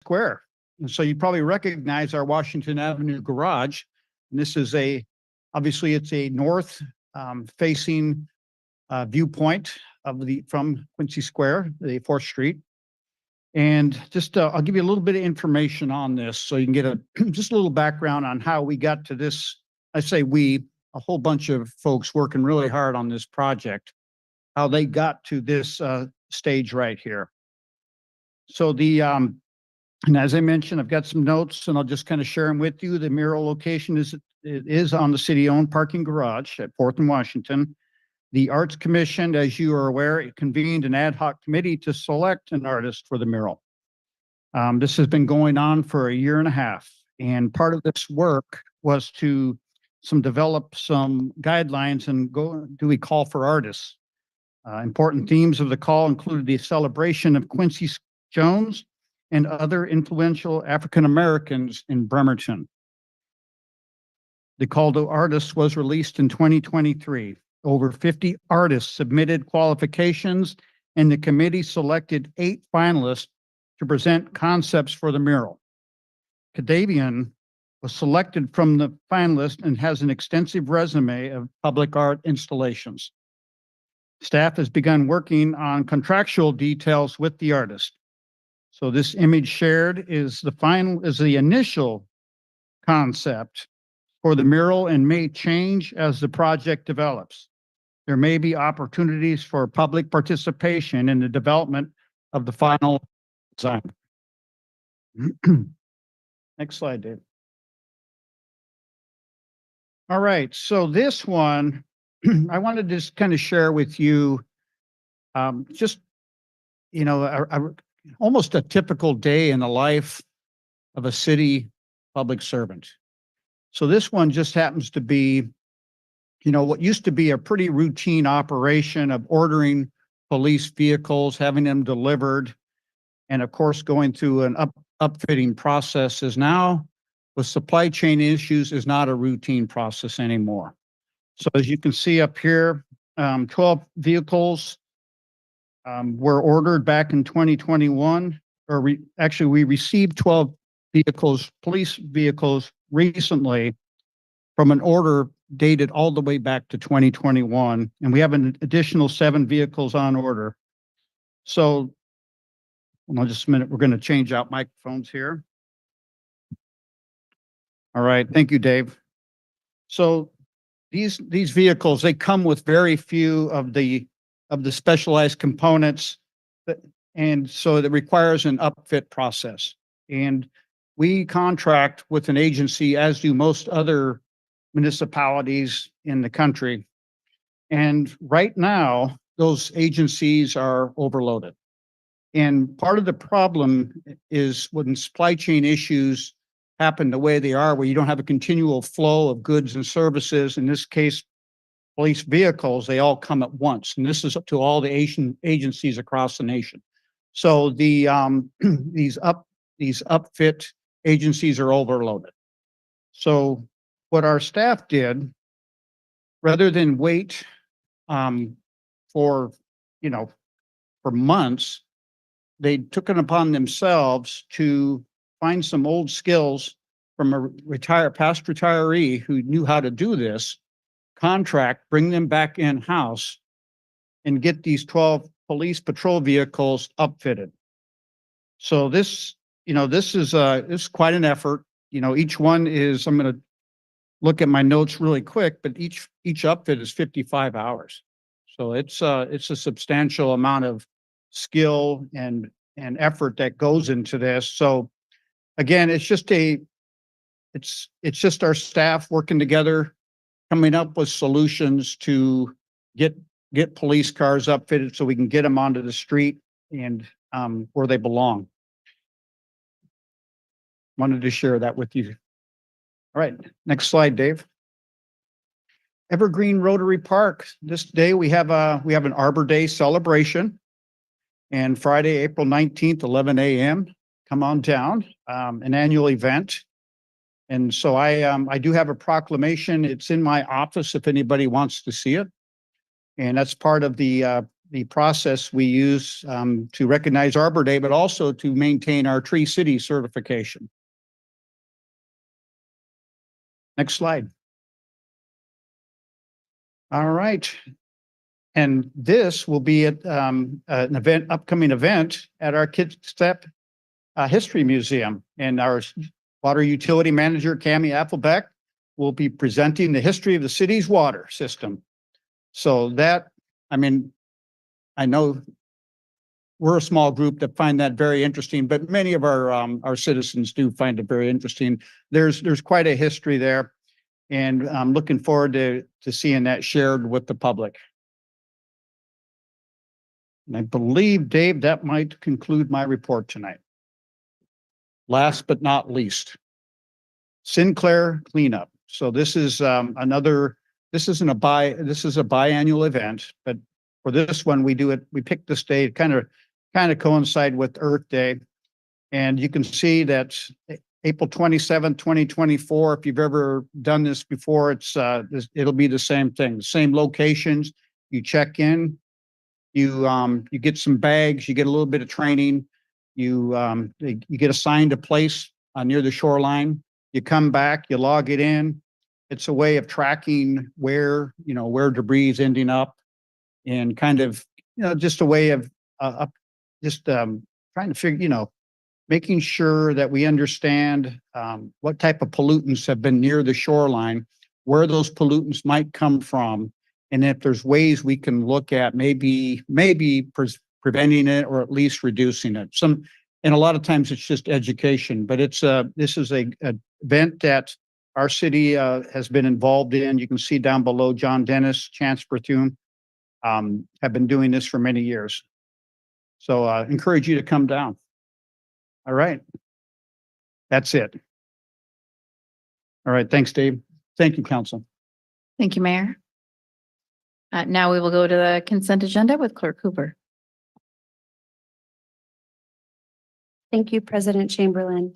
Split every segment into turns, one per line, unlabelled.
Square. And so you probably recognize our Washington Avenue garage. And this is obviously it's a north facing viewpoint from Quincy Square, the 4th Street. And just I'll give you a little bit of information on this so you can get just a little background on how we got to this. I say we, a whole bunch of folks working really hard on this project, how they got to this stage right here. So and as I mentioned, I've got some notes and I'll just kind of share them with you. The mural location is on the city-owned parking garage at 4th and Washington. The Arts Commission, as you are aware, it convened an ad hoc committee to select an artist for the mural. This has been going on for a year and a half, and part of this work was to develop some guidelines and do we call for artists. Important themes of the call included the celebration of Quincy Jones and other influential African Americans in Bremerton. The call to artists was released in 2023. Over 50 artists submitted qualifications, and the committee selected 8 finalists to present concepts for the mural. Cadavian was selected from the finalists and has an extensive resume of public art installations. Staff has begun working on contractual details with the artist. So this image shared is the initial concept for the mural and may change as the project develops. There may be opportunities for public participation in the development of the final design. Next slide, Dave. All right, so this one, I wanted to just kind of share with you just, almost a typical day in the life of a city public servant. So this one just happens to be, what used to be a pretty routine operation of ordering police vehicles, having them delivered, and of course going through an upfitting process is now, with supply chain issues, is not a routine process anymore. So as you can see up here, 12 vehicles were ordered back in 2021, or we received 12 vehicles, police vehicles recently from an order dated all the way back to 2021, and we have an additional 7 vehicles on order. So, hold on just a minute, we're going to change out microphones here. All right, thank you, Dave. So these vehicles, they come with very few of the specialized components, and so it requires an upfit process. And we contract with an agency, as do most other municipalities in the country. And right now, those agencies are overloaded. And part of the problem is when supply chain issues happen the way they are, where you don't have a continual flow of goods and services, in this case, police vehicles, they all come at once. And this is up to all the agencies across the nation. So these upfit agencies are overloaded. So what our staff did, rather than wait for months, they took it upon themselves to find some old skills from a past retiree who knew how to do this, contract, bring them back in-house, and get these 12 police patrol vehicles upfitted. So this is quite an effort. Each one is, I'm going to look at my notes really quick, but each upfit is 55 hours. So it's a substantial amount of skill and effort that goes into this. So again, it's just our staff working together, coming up with solutions to get police cars upfitted so we can get them onto the street and where they belong. Wanted to share that with you. All right, next slide, Dave. Evergreen Rotary Park. This day we have an Arbor Day celebration, and Friday, April 19th, 11 a.m. Come on down. An annual event. And so I do have a proclamation. It's in my office if anybody wants to see it. And that's part of the the process we use to recognize Arbor Day, but also to maintain our Tree City certification. Next slide. All right. And this will be at an upcoming event at our Kitsap History Museum. And our water utility manager, Cammie Applebeck, will be presenting the history of the city's water system. So that, I mean, I know we're a small group that find that very interesting, but many of our citizens do find it very interesting. There's quite a history there, and I'm looking forward to seeing that shared with the public. And I believe, Dave, that might conclude my report tonight. Last but not least, Sinclair cleanup. So this is this is a biannual event, but for this one, we pick this day, kind of coincide with Earth Day. And you can see that April 27th, 2024, if you've ever done this before, it'll be the same thing, same locations. You check in, you get some bags, you get a little bit of training, you get assigned a place near the shoreline. You come back, you log it in. It's a way of tracking where debris is ending up, and kind of, just a way of trying to figure, making sure that we understand what type of pollutants have been near the shoreline, where those pollutants might come from, and if there's ways we can look at maybe preventing it or at least reducing it. And a lot of times it's just education, but this is a event that our city has been involved in. You can see down below, John Dennis, Chance Berthune, have been doing this for many years. So I encourage you to come down. All right. That's it. All right. Thanks, Dave. Thank you, Council.
Thank you, Mayor. Now we will go to the consent agenda with Clerk Hoover.
Thank you, President Chamberlain.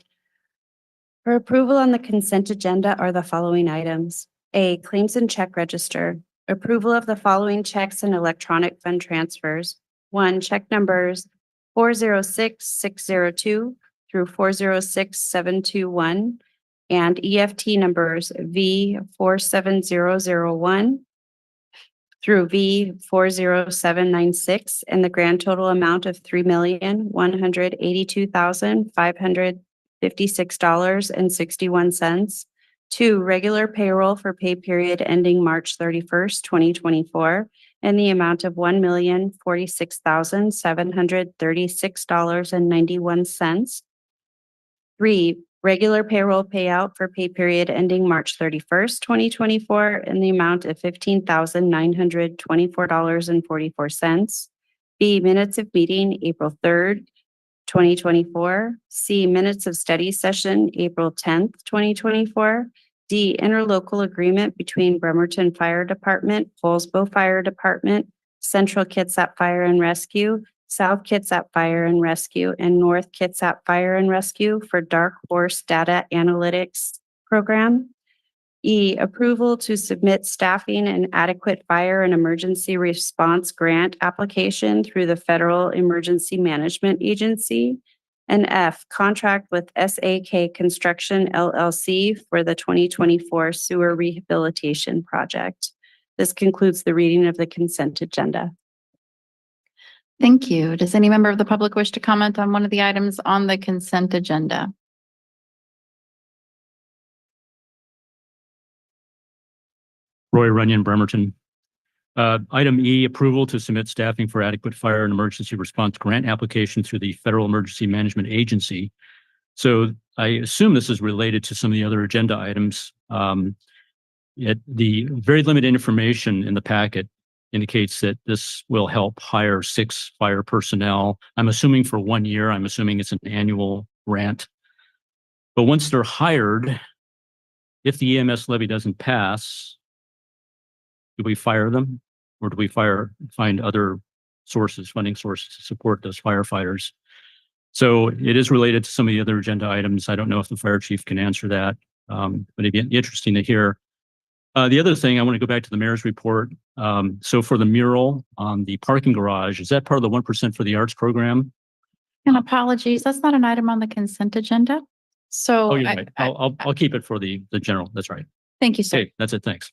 For approval on the consent agenda are the following items. A, claims and check register. Approval of the following checks and electronic fund transfers. 1, check numbers 406602 through 406721 and EFT numbers V47001 through V40796 and the grand total amount of $3,182,556.61. 2, regular payroll for pay period ending March 31st, 2024, in the amount of $1,046,736.91. 3, regular payroll payout for pay period ending March 31st, 2024, in the amount of $15,924.44. B, minutes of meeting April 3rd, 2024. C, minutes of study session April 10th, 2024. D, interlocal agreement between Bremerton Fire Department, Poulsbo Fire Department, Central Kitsap Fire and Rescue, South Kitsap Fire and Rescue, and North Kitsap Fire and Rescue for Dark Horse Data Analytics Program. E, approval to submit staffing and adequate fire and emergency response grant application through the Federal Emergency Management Agency. And F, contract with SAK Construction LLC for the 2024 sewer rehabilitation project. This concludes the reading of the consent agenda.
Thank you. Does any member of the public wish to comment on one of the items on the consent agenda?
Roy Runyon, Bremerton. Item E, approval to submit staffing for adequate fire and emergency response grant application through the Federal Emergency Management Agency. So I assume this is related to some of the other agenda items. The very limited information in the packet indicates that this will help hire 6 fire personnel. I'm assuming for 1 year. I'm assuming it's an annual grant. But once they're hired, if the EMS levy doesn't pass, do we fire them, or do we find other sources, funding sources to support those firefighters? So it is related to some of the other agenda items. I don't know if the fire chief can answer that, but it'd be interesting to hear The other thing, I want to go back to the mayor's report. So for the mural on the parking garage, is that part of the 1% for the arts program?
And apologies, that's not an item on the consent agenda. So
Oh, you're right. I'll keep it for the general. That's right.
thank you, sir.
Okay, that's it. Thanks.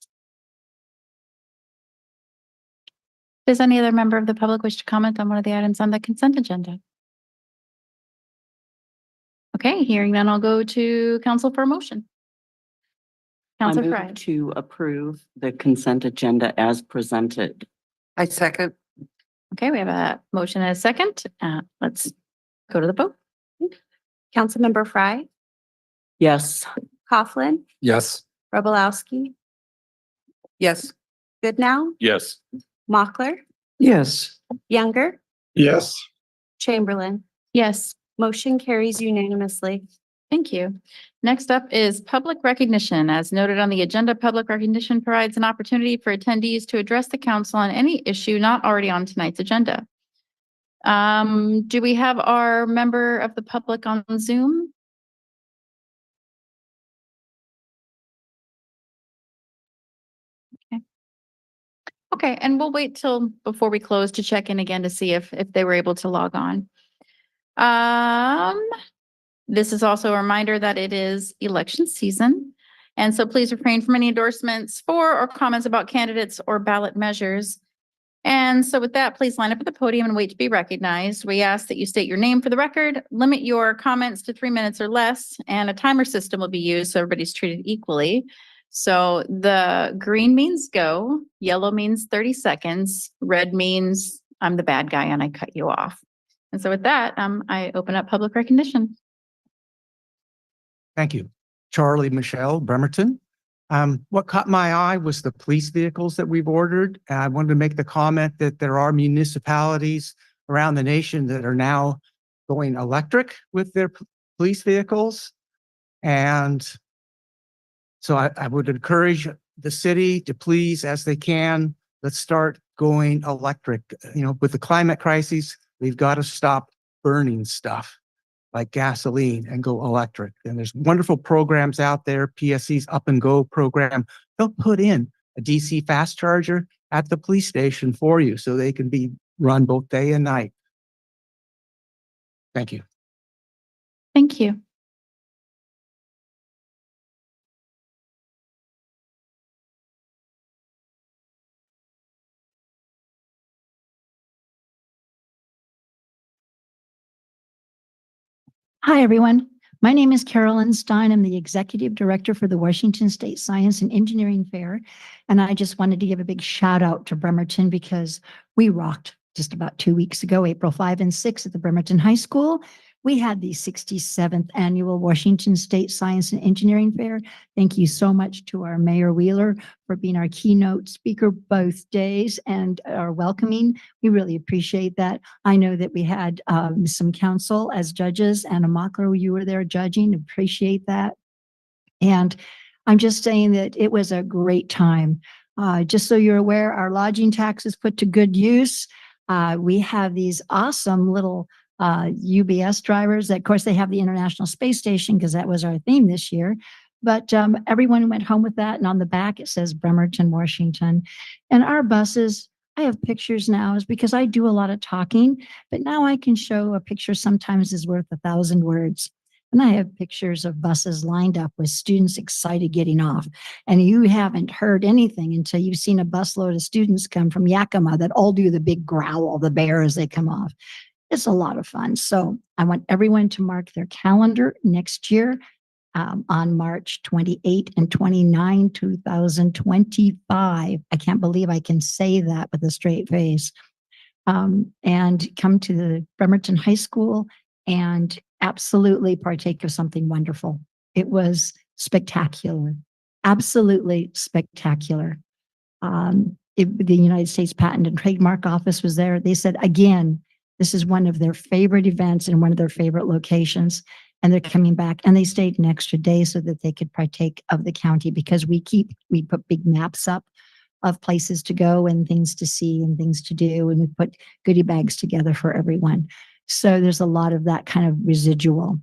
Does any other member of the public wish to comment on one of the items on the consent agenda? Okay, hearing none, I'll go to council for a motion.
I
Councilor
move
Fry.
to approve the consent agenda as presented.
I second.
Okay, we have a motion and a second. Let's go to the vote.
Councilmember Fry,
Yes.
Coughlin,
Yes.
Robolowski,
Yes.
Goodnow,
Yes.
Mochler,
Yes.
Younger,
Yes.
Chamberlain.
Yes,
Motion carries unanimously.
thank you. Next up is public recognition. As noted on the agenda, public recognition provides an opportunity for attendees to address the council on any issue not already on tonight's agenda. Do we have our member of the public on Zoom? Okay, and we'll wait till before we close to check in again to see if they were able to log on. This is also a reminder that it is election season. And so please refrain from any endorsements for or comments about candidates or ballot measures. And so with that, please line up at the podium and wait to be recognized. We ask that you state your name for the record, limit your comments to 3 minutes or less, and a timer system will be used so everybody's treated equally. So the green means go, yellow means 30 seconds, red means I'm the bad guy and I cut you off. And so with that, I open up public recognition.
Thank you. Charlie Michelle, Bremerton. What caught my eye was the police vehicles that we've ordered. I wanted to make the comment that there are municipalities around the nation that are now going electric with their police vehicles. And so I would encourage the city to please, as they can, let's start going electric. You know, with the climate crisis, we've got to stop burning stuff like gasoline and go electric. And there's wonderful programs out there, PSC's Up and Go program. They'll put in a DC fast charger at the police station for you so they can be run both day and night. Thank you.
Thank you.
Hi, everyone. My name is Carolyn Stein. I'm the Executive Director for the Washington State Science and Engineering Fair. And I just wanted to give a big shout out to Bremerton because we rocked just about 2 weeks ago, April 5 and 6 at the Bremerton High School. We had the 67th annual Washington State Science and Engineering Fair. Thank you so much to our Mayor Wheeler for being our keynote speaker both days and our welcoming. We really appreciate that. I know that we had some council as judges, and Amaklo, you were there judging. Appreciate that. And I'm just saying that it was a great time. Just so you're aware, our lodging tax is put to good use. We have these awesome little UBS drivers. Of course, they have the International Space Station because that was our theme this year. But everyone went home with that. And on the back, it says Bremerton, Washington. And our buses, I have pictures now is because I do a lot of talking, but now I can show a picture sometimes is worth 1,000 words. And I have pictures of buses lined up with students excited getting off. And you haven't heard anything until you've seen a busload of students come from Yakima that all do the big growl, the bear as they come off. It's a lot of fun. So I want everyone to mark their calendar next year on March 28 and 29, 2025. I can't believe I can say that with a straight face. And come to the Bremerton High School and absolutely partake of something wonderful. It was spectacular, absolutely spectacular. The United States Patent and Trademark Office was there. They said, again, this is one of their favorite events and one of their favorite locations. And they're coming back, and they stayed an extra day so that they could partake of the county because we put big maps up of places to go and things to see and things to do. And we put goodie bags together for everyone. So there's a lot of that kind of residual.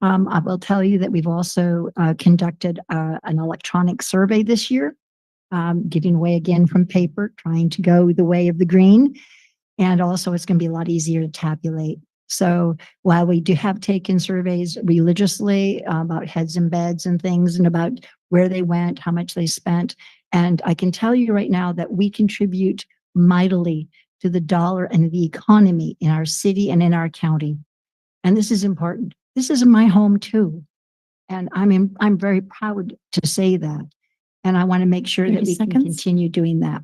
I will tell you that we've also conducted an electronic survey this year. getting away again from paper, trying to go the way of the green. And also it's going to be a lot easier to tabulate. So while we do have taken surveys religiously about heads and beds and things and about where they went, how much they spent, and I can tell you right now that we contribute mightily to the dollar and the economy in our city and in our county. And this is important. This is my home too. And I'm very proud to say that. And I want to make sure that
30
we can
seconds.
continue doing that.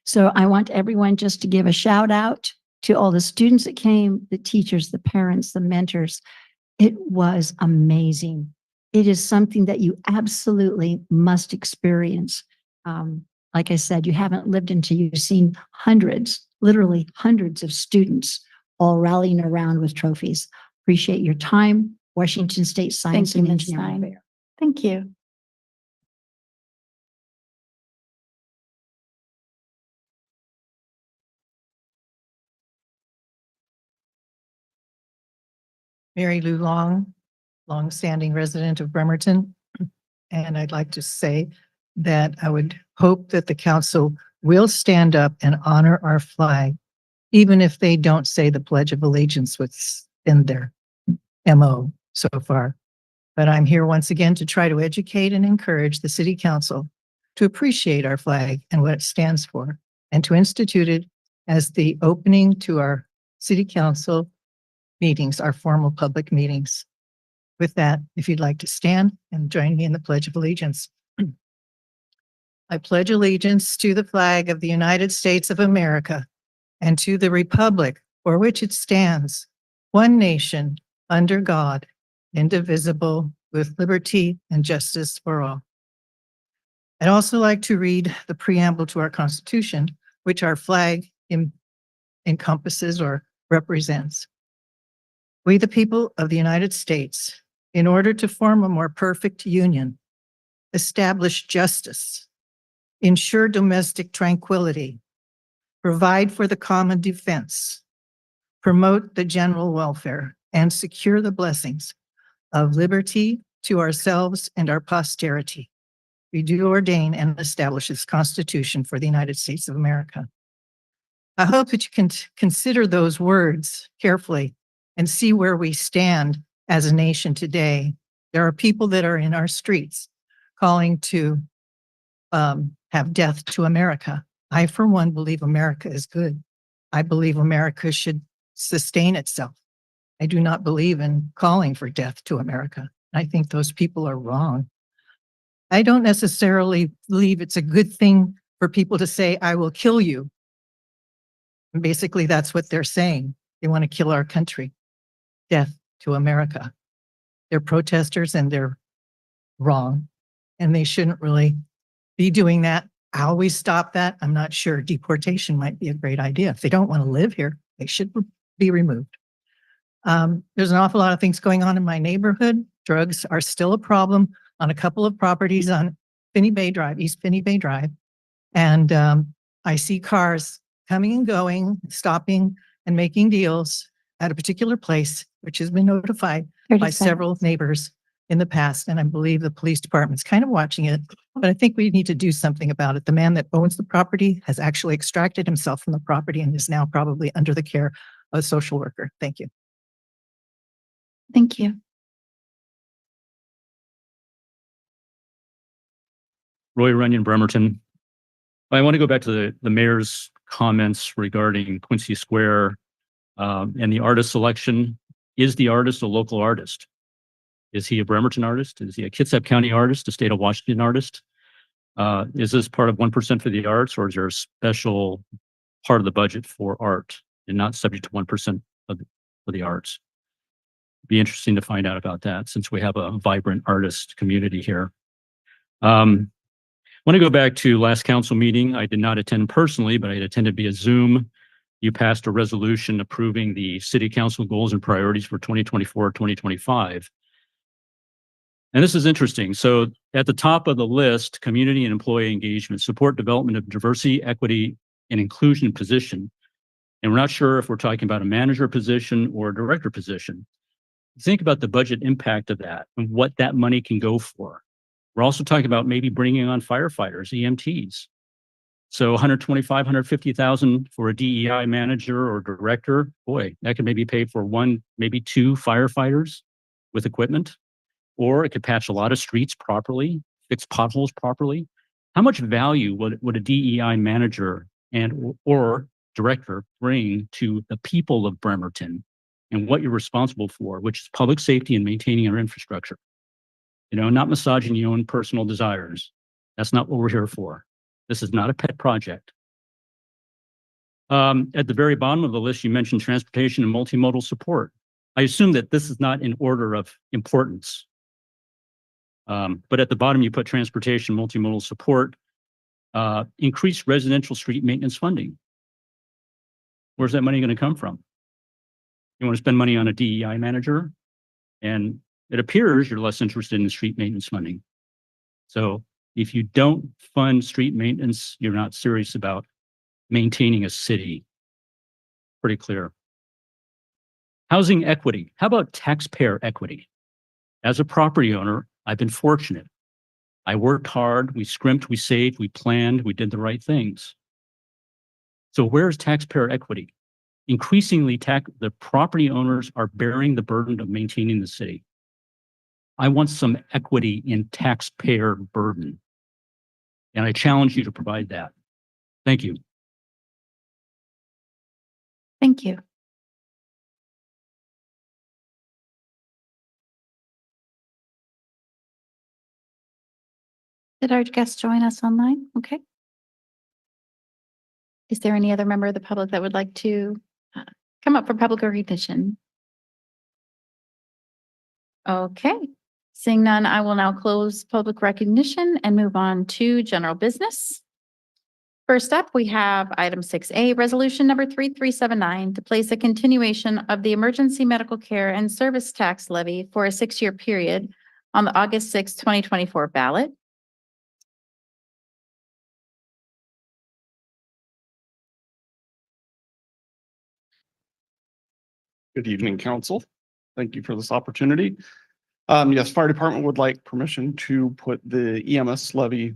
So I want everyone just to give a shout out to all the students that came, the teachers, the parents, the mentors. It was amazing. It is something that you absolutely must experience. Like I said, you haven't lived until you've seen hundreds, literally hundreds of students all rallying around with trophies. Appreciate your time. Washington State Science
you,
and
Ms.
Engineering
Stein.
Fair.
Thank you.
Mary Lou Long, longstanding resident of Bremerton. And I'd like to say that I would hope that the council will stand up and honor our flag, even if they don't say the Pledge of Allegiance, what's in their MO so far. But I'm here once again to try to educate and encourage the city council to appreciate our flag and what it stands for, and to institute it as the opening to our city council meetings, our formal public meetings. With that, if you'd like to stand and join me in the Pledge of Allegiance. I pledge allegiance to the flag of the United States of America and to the republic for which it stands, one nation, under God, indivisible, with liberty and justice for all. I'd also like to read the preamble to our Constitution, which our flag encompasses or represents. We, the people of the United States, in order to form a more perfect union, establish justice, ensure domestic tranquility, provide for the common defense, promote the general welfare, and secure the blessings of liberty to ourselves and our posterity. We do ordain and establish this Constitution for the United States of America. I hope that you can consider those words carefully and see where we stand as a nation today. There are people that are in our streets calling to have death to America. I, for one, believe America is good. I believe America should sustain itself. I do not believe in calling for death to America. I think those people are wrong. I don't necessarily believe it's a good thing for people to say, I will kill you. And basically, that's what they're saying. They want to kill our country. Death to America. They're protesters and they're wrong. And they shouldn't really be doing that. I always stop that. I'm not sure. Deportation might be a great idea. If they don't want to live here, they should be removed. There's an awful lot of things going on in my neighborhood. Drugs are still a problem on a couple of properties on Finney Bay Drive, East Finney Bay Drive. And I see cars coming and going, stopping and making deals at a particular place, which has been notified
30
by
seconds.
several neighbors in the past. And I believe the police department's kind of watching it, but I think we need to do something about it. The man that owns the property has actually extracted himself from the property and is now probably under the care of a social worker. Thank you.
Thank you.
Roy Runyon, Bremerton. I want to go back to the mayor's comments regarding Quincy Square and the artist selection. Is the artist a local artist? Is he a Bremerton artist? Is he a Kitsap County artist, a state of Washington artist? Is this part of 1% for the arts, or is there a special part of the budget for art and not subject to 1% for the arts? Be interesting to find out about that, since we have a vibrant artist community here. I want to go back to last council meeting. I did not attend personally, but I attended via Zoom. You passed a resolution approving the city council goals and priorities for 2024-2025. And this is interesting. So at the top of the list, community and employee engagement, support development of diversity, equity, and inclusion position. And we're not sure if we're talking about a manager position or a director position. Think about the budget impact of that and what that money can go for. We're also talking about maybe bringing on firefighters, EMTs. So 125, 150,000 for a DEI manager or director. Boy, that could maybe pay for one, maybe two firefighters with equipment. Or it could patch a lot of streets properly, fix potholes properly. How much value would a DEI manager or director bring to the people of Bremerton and what you're responsible for, which is public safety and maintaining our infrastructure? You know, not massaging your own personal desires. That's not what we're here for. This is not a pet project. At the very bottom of the list, you mentioned transportation and multimodal support. I assume that this is not in order of importance. But at the bottom, you put transportation, multimodal support, increased residential street maintenance funding. Where's that money going to come from? You want to spend money on a DEI manager? And it appears you're less interested in street maintenance funding. So if you don't fund street maintenance, you're not serious about maintaining a city. Pretty clear. Housing equity. How about taxpayer equity? As a property owner, I've been fortunate. I worked hard, we scrimped, we saved, we planned, we did the right things. So where's taxpayer equity? Increasingly, the property owners are bearing the burden of maintaining the city. I want some equity in taxpayer burden. And I challenge you to provide that. Thank you.
Thank you. Did our guest join us online? Okay. Is there any other member of the public that would like to come up for public recognition? Okay. Seeing none, I will now close public recognition and move on to general business. First up, we have item 6A, resolution number 3379 to place a continuation of the emergency medical care and service tax levy for a 6-year period on the August 6, 2024 ballot.
Good evening, council. Thank you for this opportunity. Yes, fire department would like permission to put the EMS levy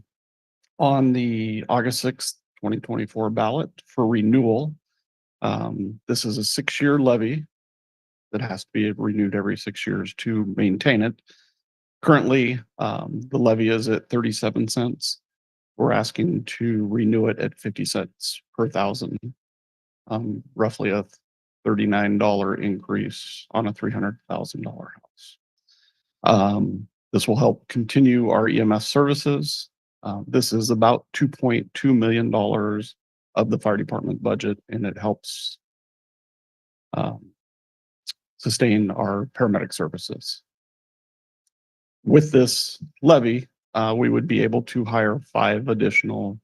on the August 6th, 2024 ballot for renewal. This is a 6-year levy that has to be renewed every 6 years to maintain it. Currently, the levy is at 37 cents. We're asking to renew it at 50 cents per thousand, roughly a $39 increase on a $300,000 house. This will help continue our EMS services. This is about $2.2 million of the fire department budget, and it helps sustain our paramedic services. With this levy, we would be able to hire 5 additional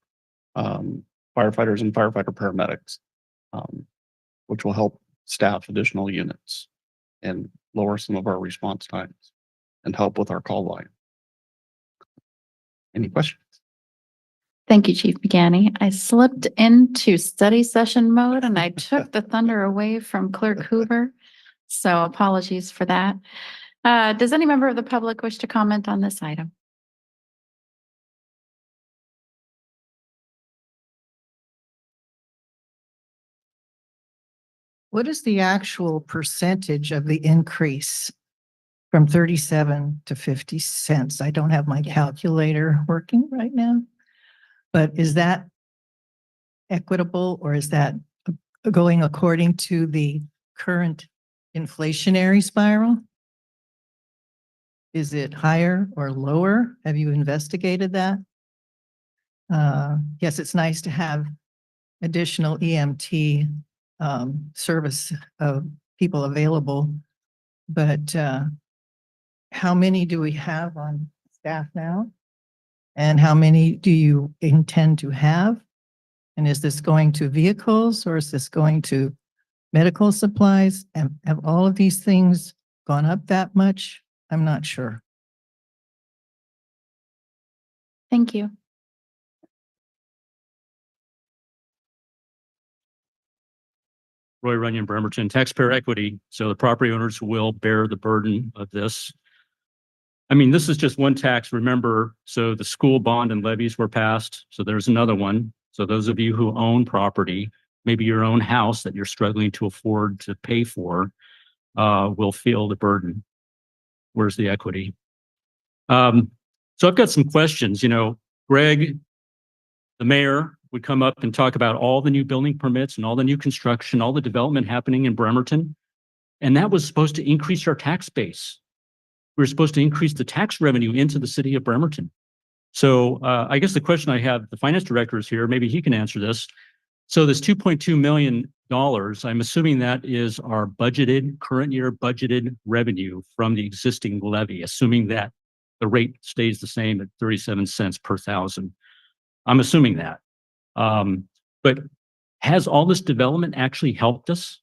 firefighters and firefighter paramedics, which will help staff additional units and lower some of our response times and help with our call volume. Any questions?
Thank you, Chief McGanny. I slipped into study session mode and I took the thunder away from Clerk Hoover. So apologies for that. Does any member of the public wish to comment on this item?
What is the actual percentage of the increase from 37 to 50 cents? I don't have my calculator working right now, but is that equitable or is that going according to the current inflationary spiral? Is it higher or lower? Have you investigated that? Yes, it's nice to have additional EMT service people available, but how many do we have on staff now? And how many do you intend to have? And is this going to vehicles or is this going to medical supplies? And have all of these things gone up that much? I'm not sure.
Thank you.
Roy Runyon, Bremerton, taxpayer equity. So the property owners will bear the burden of this. I mean, this is just one tax, remember, so the school bond and levies were passed, so there's another one. So those of you who own property, maybe your own house that you're struggling to afford to pay for, will feel the burden. Where's the equity? So I've got some questions. Greg, the mayor, would come up and talk about all the new building permits and all the new construction, all the development happening in Bremerton. And that was supposed to increase our tax base. We were supposed to increase the tax revenue into the city of Bremerton. So I guess the question I have, the finance director is here, maybe he can answer this. So this $2.2 million, I'm assuming that is our current year budgeted revenue from the existing levy, assuming that the rate stays the same at 37 cents per thousand. I'm assuming that. But has all this development actually helped us?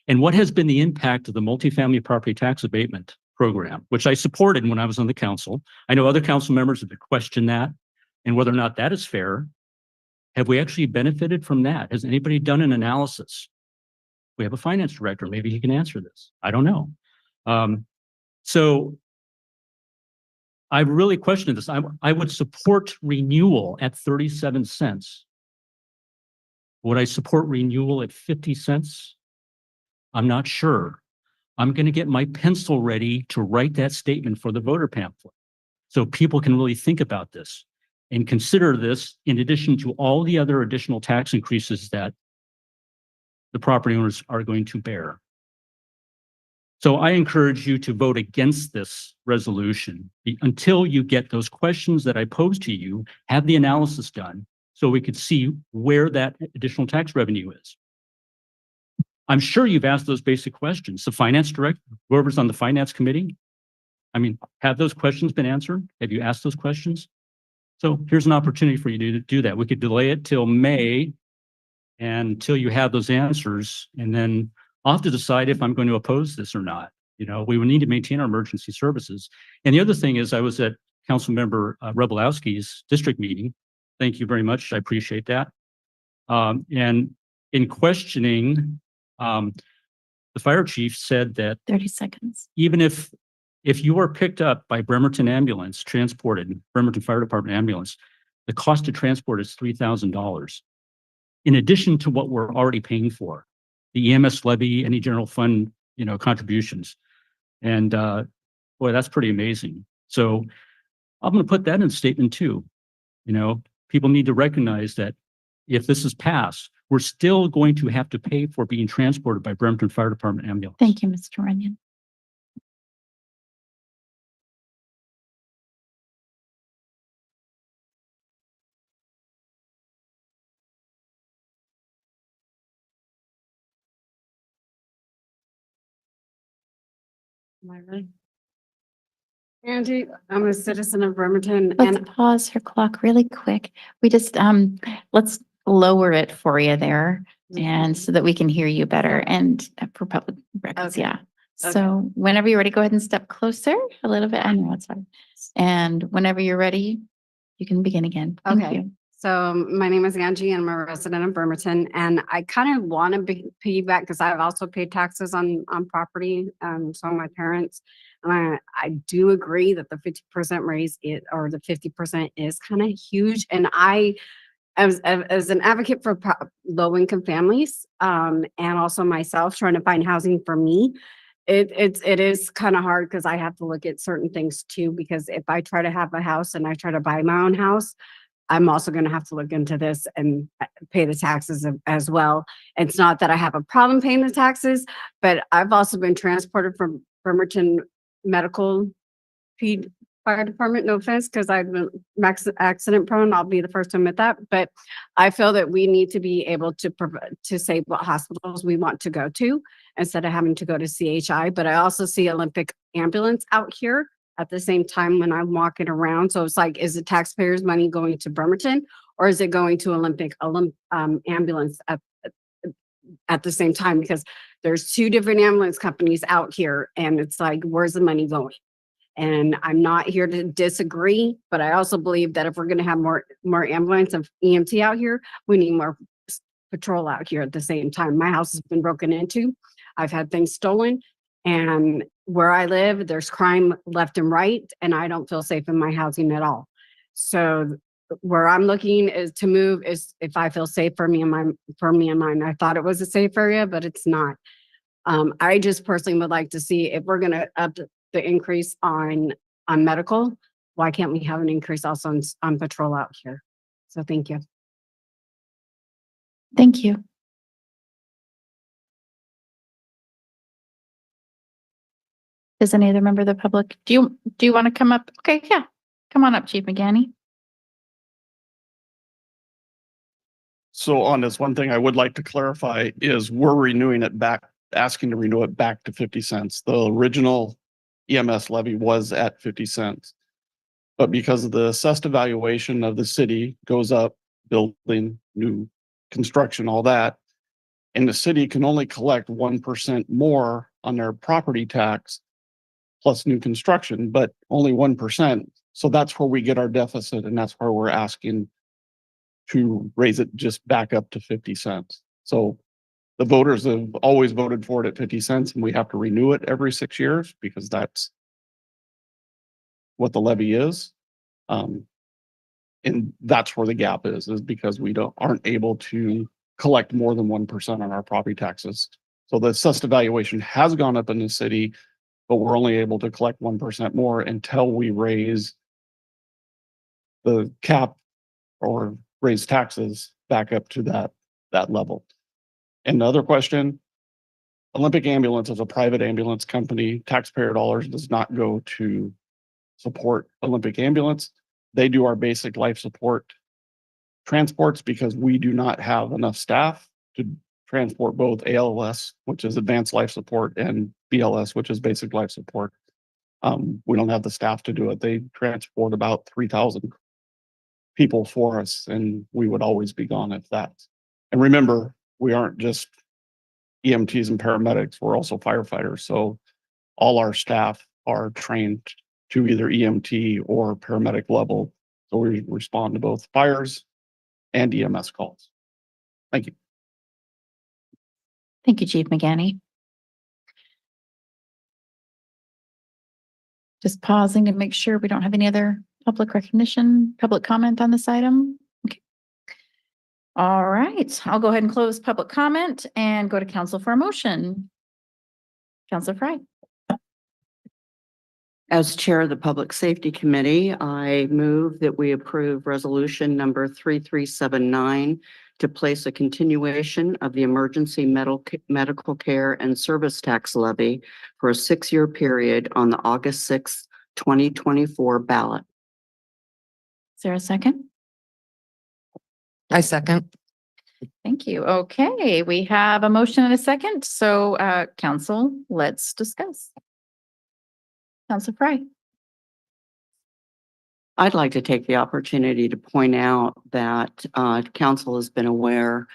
And what has been the impact of the multifamily property tax abatement program, which I supported when I was on the council? I know other council members have questioned that and whether or not that is fair. Have we actually benefited from that? Has anybody done an analysis? We have a finance director. Maybe he can answer this. I don't know. So I really questioned this. I would support renewal at 37 cents. Would I support renewal at 50 cents? I'm not sure. I'm going to get my pencil ready to write that statement for the voter pamphlet so people can really think about this and consider this in addition to all the other additional tax increases that the property owners are going to bear. So I encourage you to vote against this resolution until you get those questions that I posed to you, have the analysis done so we could see where that additional tax revenue is. I'm sure you've asked those basic questions. The finance director, whoever's on the finance committee, I mean, have those questions been answered? Have you asked those questions? So here's an opportunity for you to do that. We could delay it till May and until you have those answers, and then I'll have to decide if I'm going to oppose this or not. We would need to maintain our emergency services. And the other thing is I was at Councilmember Rebelowski's district meeting. Thank you very much. I appreciate that. And in questioning, the fire chief said that
30 seconds.
even if you are picked up by Bremerton ambulance, transported, Bremerton Fire Department ambulance, the cost to transport is $3,000. In addition to what we're already paying for, the EMS levy, any general fund, contributions. And boy, that's pretty amazing. So I'm going to put that in a statement too. People need to recognize that if this is passed, we're still going to have to pay for being transported by Bremerton Fire Department ambulance.
Thank you, Mr. Runyon.
Am I ready? Angie, I'm a citizen of Bremerton
Let's
and
pause her clock really quick. We just, let's lower it for you there and so that we can hear you better and for public records,
Okay.
yeah.
Okay.
So whenever you're ready, go ahead and step closer a little bit. I know it's fine. And whenever you're ready, you can begin again. Thank
Okay.
you.
So my name is Angie and I'm a resident of Bremerton, and I kind of want to piggyback because I've also paid taxes on property. So my parents, and I do agree that the 50% raise or the 50% is kind of huge. And I, as an advocate for low income families, and also myself trying to find housing for me, it is kind of hard because I have to look at certain things too, because if I try to have a house and I try to buy my own house, I'm also going to have to look into this and pay the taxes as well. It's not that I have a problem paying the taxes, but I've also been transported from Bremerton Medical Fire Department. No offense, because I've been accident prone. I'll be the first to admit that. But I feel that we need to be able to say what hospitals we want to go to instead of having to go to CHI. But I also see Olympic ambulance out here at the same time when I'm walking around. So it's like, is the taxpayers' money going to Bremerton or is it going to Olympic ambulance at the same time? Because there's two different ambulance companies out here and it's like, where's the money going? And I'm not here to disagree, but I also believe that if we're going to have more ambulance and EMT out here, we need more patrol out here at the same time. My house has been broken into. I've had things stolen.
And where I live, there's crime left and right, and I don't feel safe in my housing at all. So where I'm looking is to move is if I feel safe for me and mine. I thought it was a safe area, but it's not. I just personally would like to see if we're gonna up the increase on medical, why can't we have an increase also on patrol out here? So thank you.
Thank you. Does any other member of the public, do you want to come up? Okay, yeah. Come on up, Chief McGanny.
So on this, one thing I would like to clarify is we're renewing it back, asking to renew it back to 50 cents. The original EMS levy was at 50 cents. But because of the assessed evaluation of the city goes up, building, new construction, all that, and the city can only collect 1% more on their property tax plus new construction, but only 1%. So that's where we get our deficit, and that's where we're asking to raise it just back up to 50 cents. So the voters have always voted for it at 50 cents, and we have to renew it every 6 years because that's what the levy is. And that's where the gap is because we aren't able to collect more than 1% on our property taxes. So the assessed evaluation has gone up in the city, but we're only able to collect 1% more until we raise the cap or raise taxes back up to that level. And the other question, Olympic Ambulance is a private ambulance company. Taxpayer dollars does not go to support Olympic Ambulance. They do our basic life support transports because we do not have enough staff to transport both ALS, which is advanced life support, and BLS, which is basic life support. We don't have the staff to do it. They transport about 3,000 people for us, and we would always be gone if that. And remember, we aren't just EMTs and paramedics, we're also firefighters. So all our staff are trained to either EMT or paramedic level. So we respond to both fires and EMS calls. Thank you.
Thank you, Chief McGanny. Just pausing to make sure we don't have any other public recognition, public comment on this item. Okay. All right, I'll go ahead and close public comment and go to council for a motion. Councilor Fry.
As Chair of the Public Safety Committee, I move that we approve resolution number 3379 to place a continuation of the emergency medical care and service tax levy for a 6-year period on the August 6th, 2024 ballot.
Is there a second?
I second.
Thank you. Okay, we have a motion and a second. So, council, let's discuss. Councilor Fry.
I'd like to take the opportunity to point out that council has been aware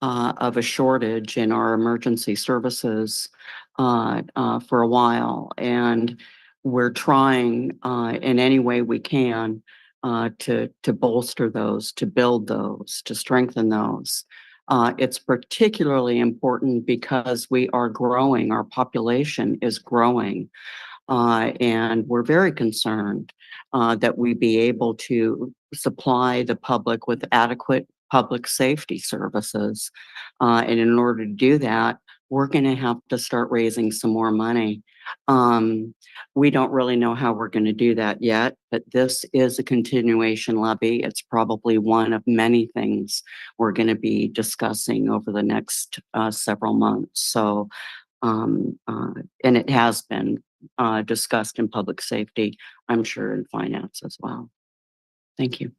of a shortage in our emergency services for a while, and we're trying in any way we can to bolster those, to build those, to strengthen those. It's particularly important because we are growing, our population is growing. And we're very concerned that we be able to supply the public with adequate public safety services. And in order to do that, we're going to have to start raising some more money. We don't really know how we're going to do that yet, but this is a continuation levy. It's probably one of many things we're going to be discussing over the next several months. So, and it has been discussed in public safety, I'm sure in finance as well. Thank you.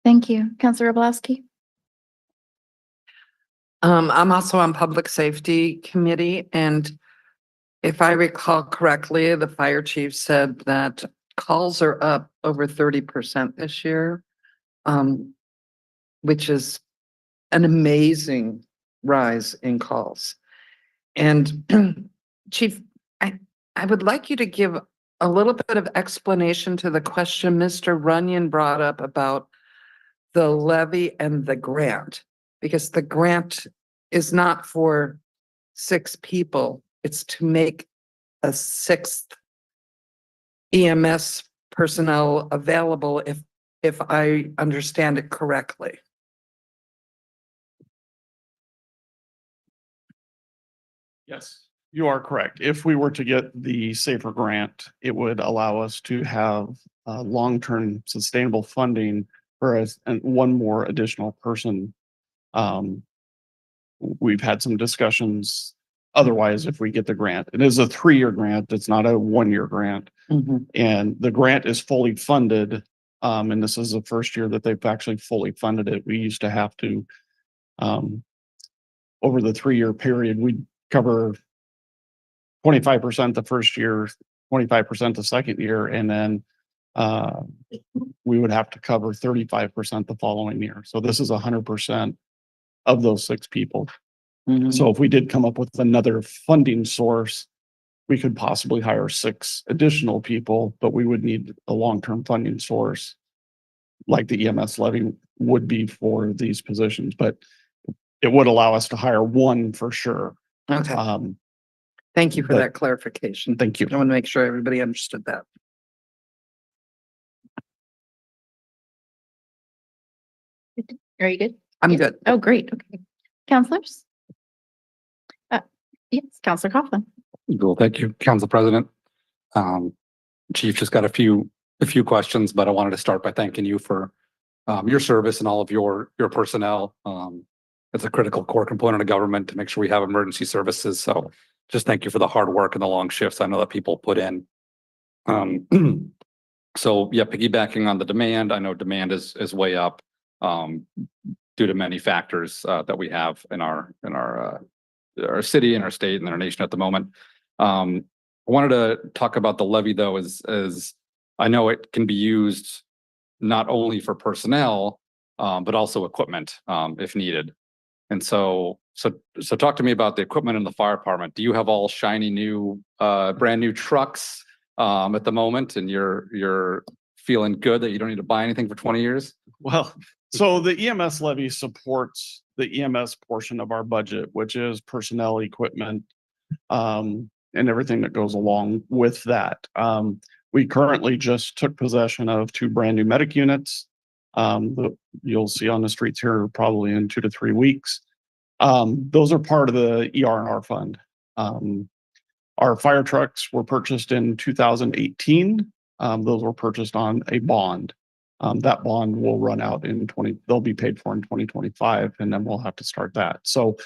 Thank you. Councilor Roblowski.
I'm also on Public Safety Committee, and if I recall correctly, the fire chief said that calls are up over 30% this year, which is an amazing rise in calls. And Chief, I would like you to give a little bit of explanation to the question Mr. Runyon brought up about the levy and the grant, because the grant is not for 6 people. it's to make a sixth EMS personnel available if I understand it correctly.
Yes, you are correct. If we were to get the SAFER grant, it would allow us to have long-term sustainable funding for us and one more additional person. We've had some discussions. Otherwise, if we get the grant, it is a 3-year grant. It's not a 1-year grant. And the grant is fully funded. And this is the first year that they've actually fully funded it. We used to have to, over the 3-year period, we'd cover 25% the first year, 25% the second year, and then we would have to cover 35% the following year. So this is 100% of those 6 people. So if we did come up with another funding source, we could possibly hire 6 additional people, but we would need a long-term funding source like the EMS levy would be for these positions, but it would allow us to hire 1 for sure.
Okay, thank you for
but-
that clarification.
Thank you.
I want to make sure everybody understood that.
Are you good?
I'm
Yeah.
good.
Oh, great. Okay. Counselors? Yes, Counselor Coughlin.
Cool, thank you, Council President. Chief, just got a few questions, but I wanted to start by thanking you for your service and all of your personnel. It's a critical core component of government to make sure we have emergency services. So just thank you for the hard work and the long shifts I know that people put in. So yeah, piggybacking on the demand, I know demand is way up due to many factors that we have in our city and our state and our nation at the moment. I wanted to talk about the levy though, as I know it can be used not only for personnel, but also equipment if needed. And so talk to me about the equipment in the fire department. Do you have all shiny new, brand new trucks at the moment, and you're feeling good that you don't need to buy anything for 20 years?
Well, so the EMS levy supports the EMS portion of our budget, which is personnel, equipment, and everything that goes along with that. We currently just took possession of 2 brand new medic units. That you'll see on the streets here probably in 2 to 3 weeks. Those are part of the ER&R fund. Our fire trucks were purchased in 2018. Those were purchased on a bond. That bond will run out they'll be paid for in 2025, and then we'll have to start that. So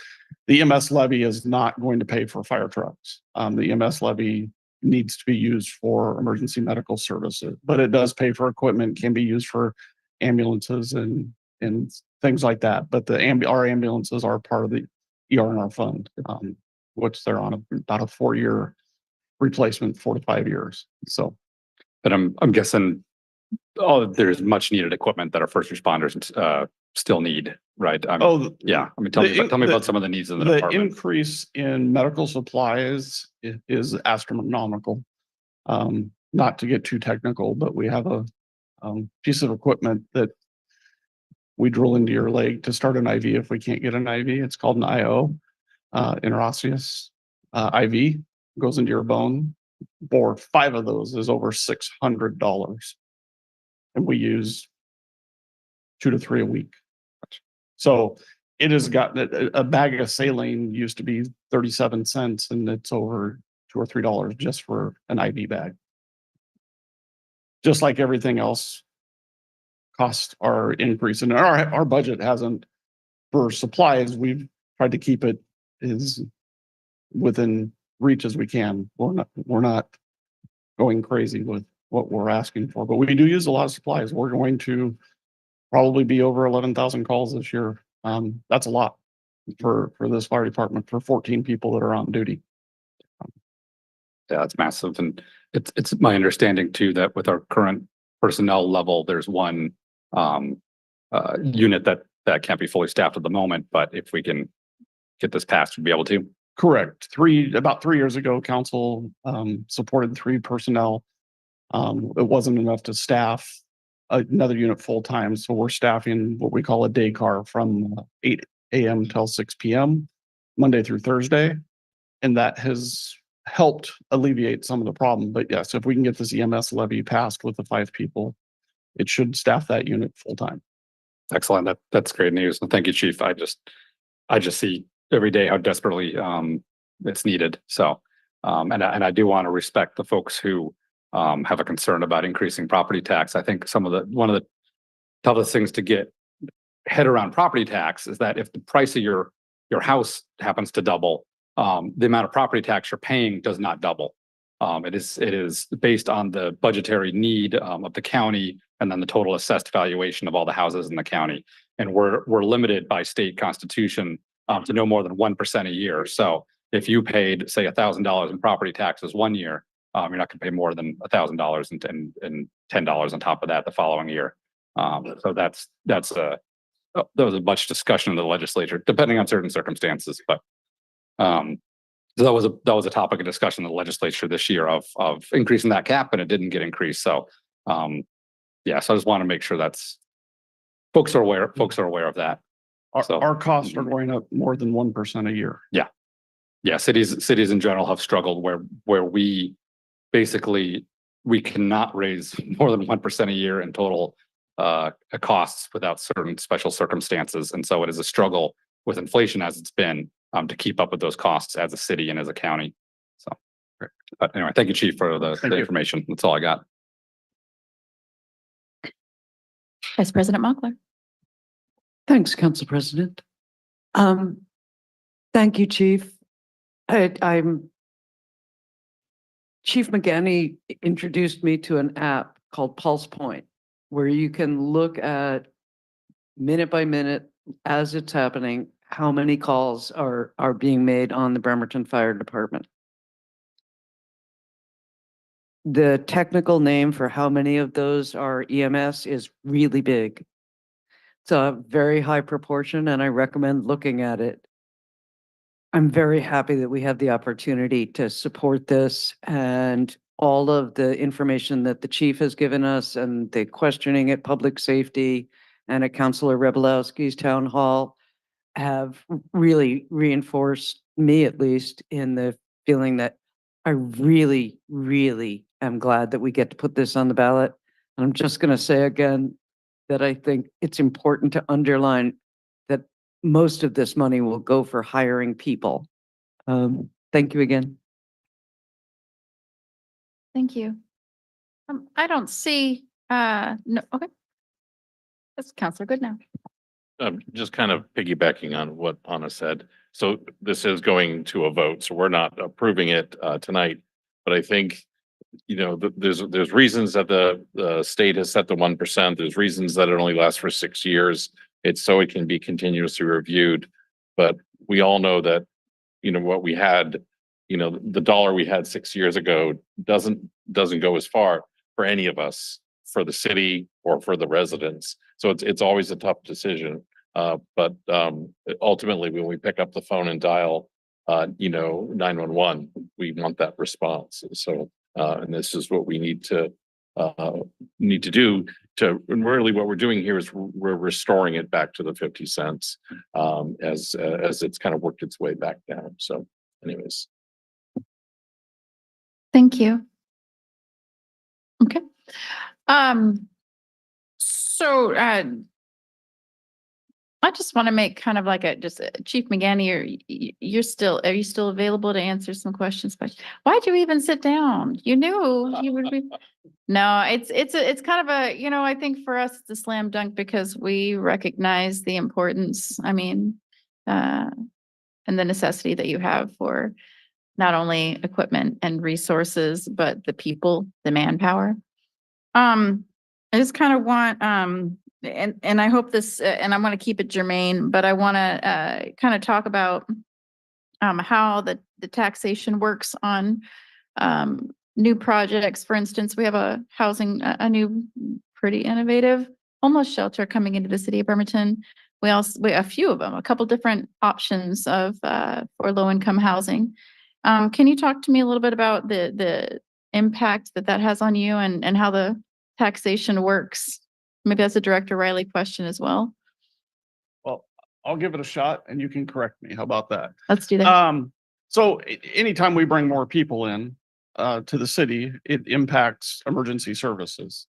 the EMS levy is not going to pay for fire trucks. The EMS levy needs to be used for emergency medical services, but it does pay for equipment, can be used for ambulances and things like that. But our ambulances are part of the ER&R fund, which they're on about a 4-year replacement, 4 to 5 years. So,
But I'm guessing there's much needed equipment that our first responders still need, right? Yeah. I mean, tell me about some of the needs in the department.
Increase in medical supplies is astronomical. Not to get too technical, but we have a piece of equipment that we drill into your leg to start an IV if we can't get an IV. It's called an IO, interosseous IV, goes into your bone. For 5 of those is over $600. And we use 2 to 3 a week. So it has gotten a bag of saline used to be 37 cents, and it's over $2 or $3 just for an IV bag. Just like everything else, costs are increasing. Our budget hasn't, for supplies, we've tried to keep it as within reach as we can. We're not going crazy with what we're asking for, but we do use a lot of supplies. We're going to probably be over 11,000 calls this year. That's a lot for this fire department, for 14 people that are on duty.
Yeah, it's massive. And it's my understanding too, that with our current personnel level, there's one unit that can't be fully staffed at the moment, but if we can get this passed, we'll be able to.
Correct. About 3 years ago, council supported 3 personnel. It wasn't enough to staff another unit full time. So we're staffing what we call a day car from 8 a.m. till 6 p.m. Monday through Thursday. And that has helped alleviate some of the problem. But yes, if we can get this EMS levy passed with the 5 people, it should staff that unit full time.
Excellent. That's great news. And thank you, Chief. I just see every day how desperately it's needed. So and I do want to respect the folks who have a concern about increasing property tax. I think one of the toughest things to get head around property tax is that if the price of your house happens to double, the amount of property tax you're paying does not double. It is based on the budgetary need of the county and then the total assessed valuation of all the houses in the county. And we're limited by state constitution to no more than 1% a year. So if you paid, say, $1,000 in property taxes one year, you're not going to pay more than $1,000 and $10 on top of that the following year. So that was a much discussion in the legislature, depending on certain circumstances. But so that was a topic of discussion in the legislature this year of increasing that cap, and it didn't get increased. So yeah, so I just want to make sure folks are aware of that.
Our costs are going up more than 1% a year.
Yeah, cities in general have struggled where we basically cannot raise more than 1% a year in total costs without certain special circumstances. And so it is a struggle with inflation as it's been to keep up with those costs as a city and as a county. So but anyway, thank you, Chief, for the information. That's all I got.
Vice President Mochler.
Thanks, Council President. Thank you, Chief. Chief McGanny introduced me to an app called Pulse Point, where you can look at minute by minute as it's happening, how many calls are being made on the Bremerton Fire Department. The technical name for how many of those are EMS is really big. It's a very high proportion, and I recommend looking at it. I'm very happy that we have the opportunity to support this, and all of the information that the chief has given us and the questioning at Public Safety and at Councilor Rebelowski's town hall have really reinforced me, at least, in the feeling that I really, really am glad that we get to put this on the ballot. And I'm just going to say again that I think it's important to underline that most of this money will go for hiring people. Thank you again.
Thank you. I don't see, no, okay. That's Counselor Good now.
Just kind of piggybacking on what Anna said. So this is going to a vote, so we're not approving it tonight. But I think, there's reasons that the state has set the 1%. There's reasons that it only lasts for 6 years. It's so it can be continuously reviewed. But we all know that, what we had, the dollar we had 6 years ago doesn't go as far for any of us, for the city or for the residents. So it's always a tough decision. But ultimately, when we pick up the phone and dial, 911, we want that response. So, and this is what we need to do and really what we're doing here is we're restoring it back to the 50 cents as it's kind of worked its way back down. So anyways.
Thank you. Okay. So I just want to make kind of like Chief McGanny, are you still available to answer some questions? But why'd you even sit down? You knew you would be. No, it's kind of a, I think for us, it's a slam dunk because we recognize the importance, and the necessity that you have for not only equipment and resources, but the people, the manpower. I just kind of want, and I hope this, and I'm going to keep it germane, but I want to kind of talk about how the taxation works on new projects. For instance, we have a new, pretty innovative homeless shelter coming into the city of Bremerton. We a few of them, a couple different options for low-income housing. Can you talk to me a little bit about the impact that has on you and how the taxation works? Maybe that's a Director Riley question as well.
Well, I'll give it a shot and you can correct me. How about that?
Let's do that.
So anytime we bring more people in to the city, it impacts emergency services.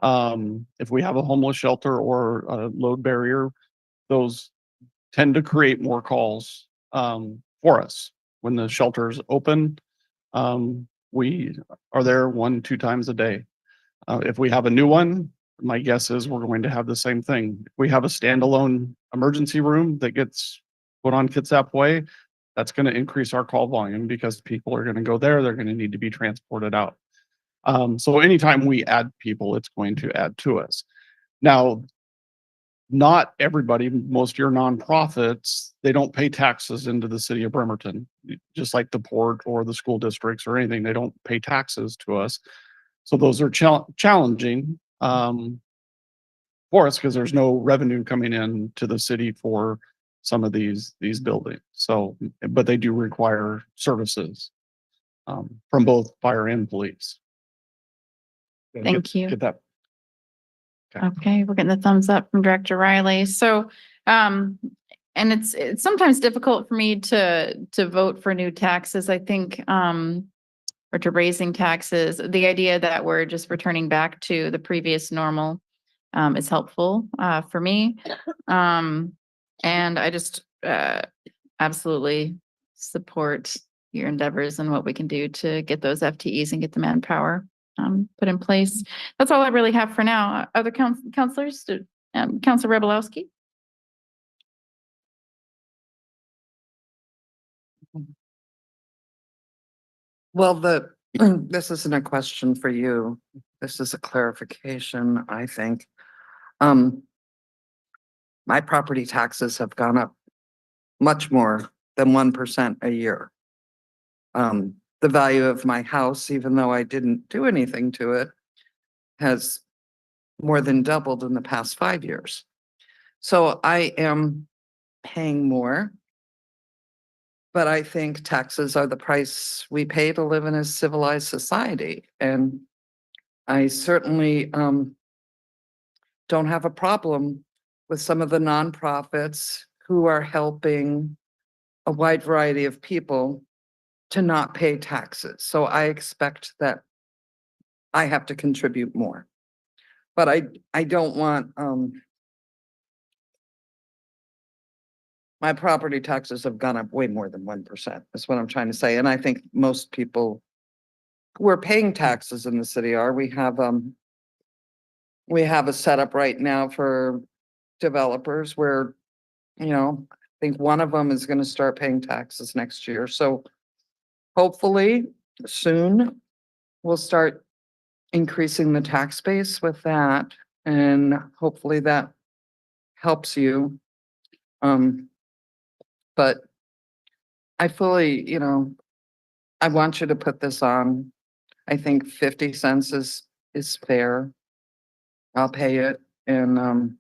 If we have a homeless shelter or a load barrier, those tend to create more calls for us. When the shelter's open, we are there 1-2 times a day. If we have a new one, my guess is we're going to have the same thing. If we have a standalone emergency room that gets put on Kitsap Way, that's going to increase our call volume because people are going to go there. They're going to need to be transported out. So anytime we add people, it's going to add to us. Now, not everybody, most of your nonprofits, they don't pay taxes into the city of Bremerton, just like the port or the school districts or anything. They don't pay taxes to us. So those are challenging for us because there's no revenue coming in to the city for some of these buildings. So, but they do require services from both fire and police.
Thank you.
Get that.
Okay, we're getting the thumbs up from Director Riley. So, and it's sometimes difficult for me to vote for new taxes, I think, or to raising taxes. The idea that we're just returning back to the previous normal is helpful for me. And I just absolutely support your endeavors and what we can do to get those FTEs and get the manpower put in place. That's all I really have for now. Other counselors, Counselor Rebelowski?
Well, this isn't a question for you. This is a clarification, I think. My property taxes have gone up much more than 1% a year. The value of my house, even though I didn't do anything to it, has more than doubled in the past 5 years. So I am paying more. But I think taxes are the price we pay to live in a civilized society. And I certainly don't have a problem with some of the nonprofits who are helping a wide variety of people to not pay taxes. So I expect that I have to contribute more. But I don't want my property taxes have gone up way more than 1%. That's what I'm trying to say. And I think most people who are paying taxes in the city are. We have a setup right now for developers where, you know, I think one of them is going to start paying taxes next year. So hopefully soon we'll start increasing the tax base with that. And hopefully that helps you. But I fully, you know, I want you to put this on. I think 50 cents is fair. I'll pay it and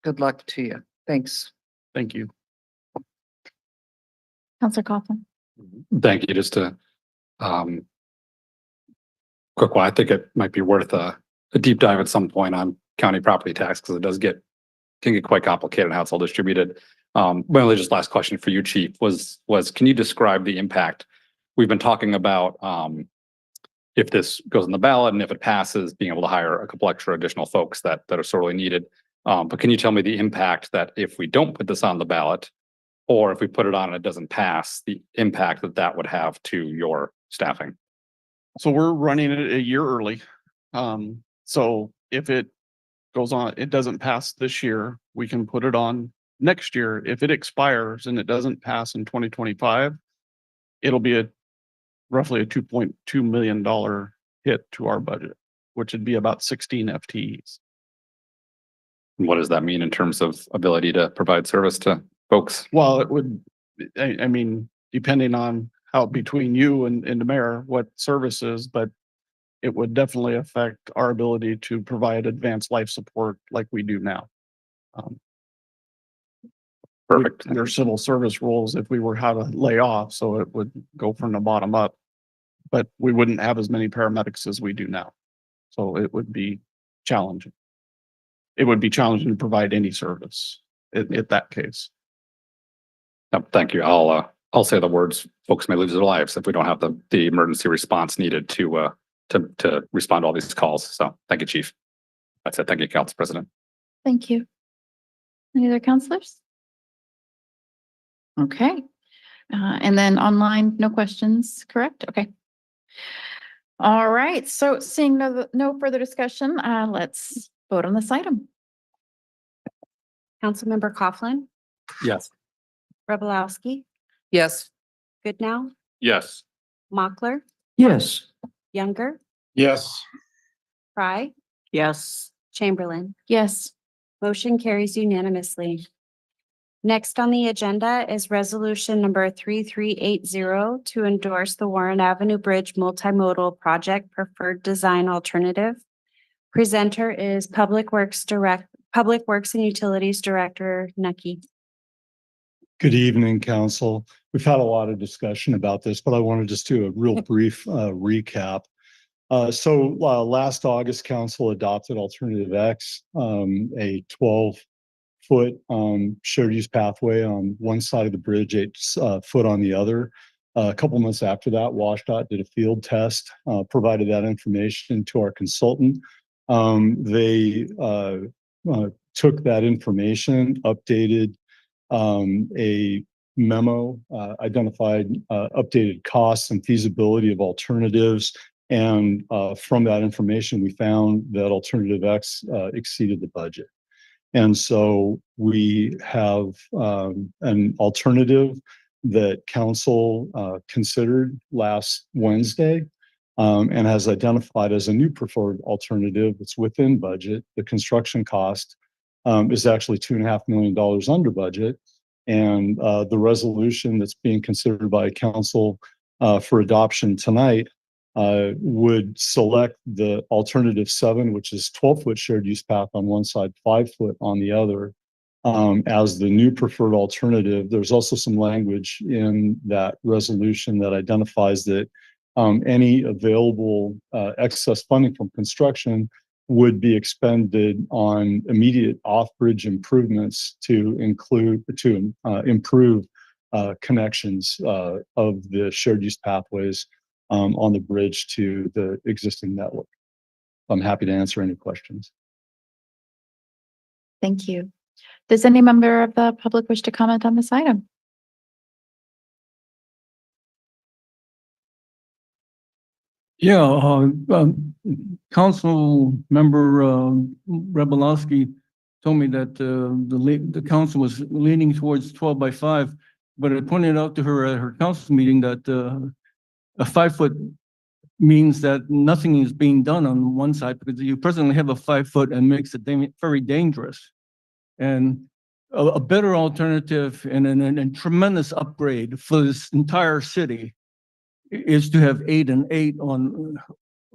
good luck to you. Thanks.
Thank you.
Counselor Coughlin?
Thank you. Just a quick one. I think it might be worth a deep dive at some point on county property tax because it can get quite complicated how it's all distributed. Well, just last question for you, Chief, was can you describe the impact? We've been talking about if this goes on the ballot and if it passes, being able to hire a couple extra additional folks that are sorely needed. But can you tell me the impact that if we don't put this on the ballot, or if we put it on and it doesn't pass, the impact that would have to your staffing?
So we're running it a year early. So if it goes on, it doesn't pass this year, we can put it on next year. If it expires and it doesn't pass in 2025, it'll be roughly a $2.2 million hit to our budget, which would be about 16 FTEs.
What does that mean in terms of ability to provide service to folks?
Well, it would, I mean, depending on how between you and the mayor, what services, but it would definitely affect our ability to provide advanced life support like we do now.
Perfect.
There's civil service rules if we were how to lay off, so it would go from the bottom up, but we wouldn't have as many paramedics as we do now. So it would be challenging. It would be challenging to provide any service in that case.
Thank you. I'll I'll say the words, folks may lose their lives if we don't have the emergency response needed to respond to all these calls. So thank you, Chief. That's it. Thank you, Council President.
Thank you. Any other counselors? Okay. And then online, no questions, correct? Okay. All right. So seeing no further discussion, let's vote on this item.
Councilmember Coughlin,
Yes.
Rebelowski,
Yes.
Goodnow,
Yes.
Mochler,
Yes.
Younger,
Yes.
Fry,
Yes.
Chamberlain.
Yes.
Motion carries unanimously. Next on the agenda is resolution number 3380 to endorse the Warren Avenue Bridge Multimodal Project Preferred Design Alternative. Presenter is Public Works and Utilities Director Nucky.
Good evening, council. We've had a lot of discussion about this, but I want to just do a real brief recap. Last August, council adopted Alternative X, a 12-foot shared use pathway on one side of the bridge, 8 foot on the other. A couple months after that, WashDOT did a field test, provided that information to our consultant. They took that information, updated a memo, identified updated costs and feasibility of alternatives. And from that information, we found that Alternative X exceeded the budget. And so we have an alternative that council considered last Wednesday and has identified as a new preferred alternative. It's within budget. The construction cost is actually $2.5 million under budget. And the resolution that's being considered by council for adoption tonight would select the alternative 7, which is 12-foot shared use path on one side, 5 foot on the other, as the new preferred alternative. There's also some language in that resolution that identifies that any available excess funding from construction would be expended on immediate off-bridge improvements to improve connections of the shared use pathways on the bridge to the existing network. I'm happy to answer any questions.
Thank you. Does any member of the public wish to comment on this item?
Yeah, Council Member Rebelowski told me that the council was leaning towards 12x5, but I pointed out to her at her council meeting that a 5-foot means that nothing is being done on one side because you presently have a 5-foot and makes it very dangerous. And a better alternative and a tremendous upgrade for this entire city is to have 8 and 8 on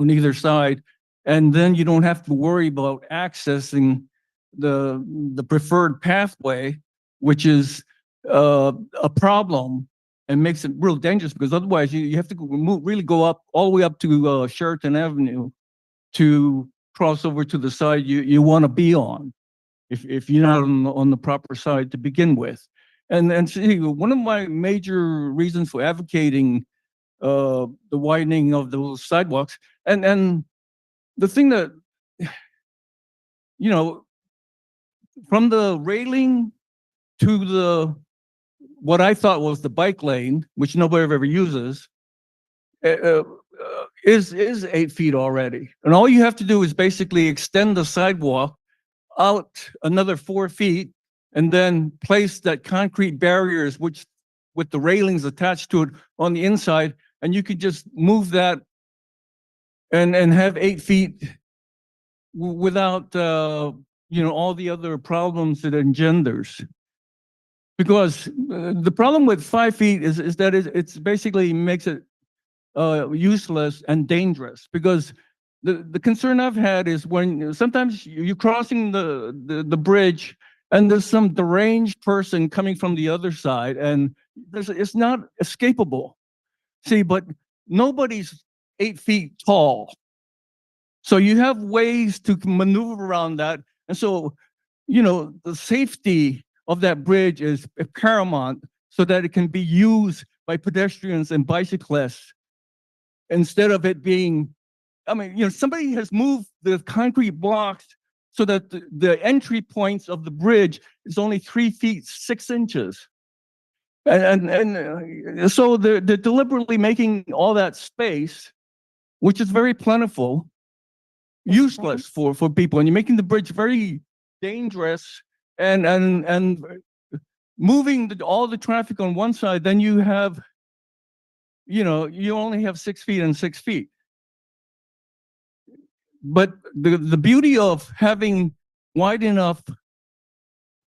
either side. And then you don't have to worry about accessing the preferred pathway, which is a problem and makes it real dangerous because otherwise you have to really go up all the way up to Sheraton Avenue to cross over to the side you want to be on if you're not on the proper side to begin with. And see, one of my major reasons for advocating the widening of those sidewalks and the thing that, you know, from the railing to the what I thought was the bike lane, which nobody ever uses, is 8 feet already. And all you have to do is basically extend the sidewalk out another 4 feet and then place that concrete barriers, which with the railings attached to it on the inside, and you could just move that and have 8 feet without all the other problems it engenders. Because the problem with 5 feet is that it's basically makes it useless and dangerous. Because the concern I've had is when sometimes you're crossing the bridge and there's some deranged person coming from the other side, and it's not escapable. See, but nobody's 8 feet tall. So you have ways to maneuver around that. And so, the safety of that bridge is paramount. so that it can be used by pedestrians and bicyclists instead of it being, I mean, somebody has moved the concrete blocks so that the entry points of the bridge is only 3 feet, 6 inches. So they're deliberately making all that space, which is very plentiful, useless for people. And you're making the bridge very dangerous and moving all the traffic on one side, then you have, you only have 6 feet and 6 feet. But the beauty of having wide enough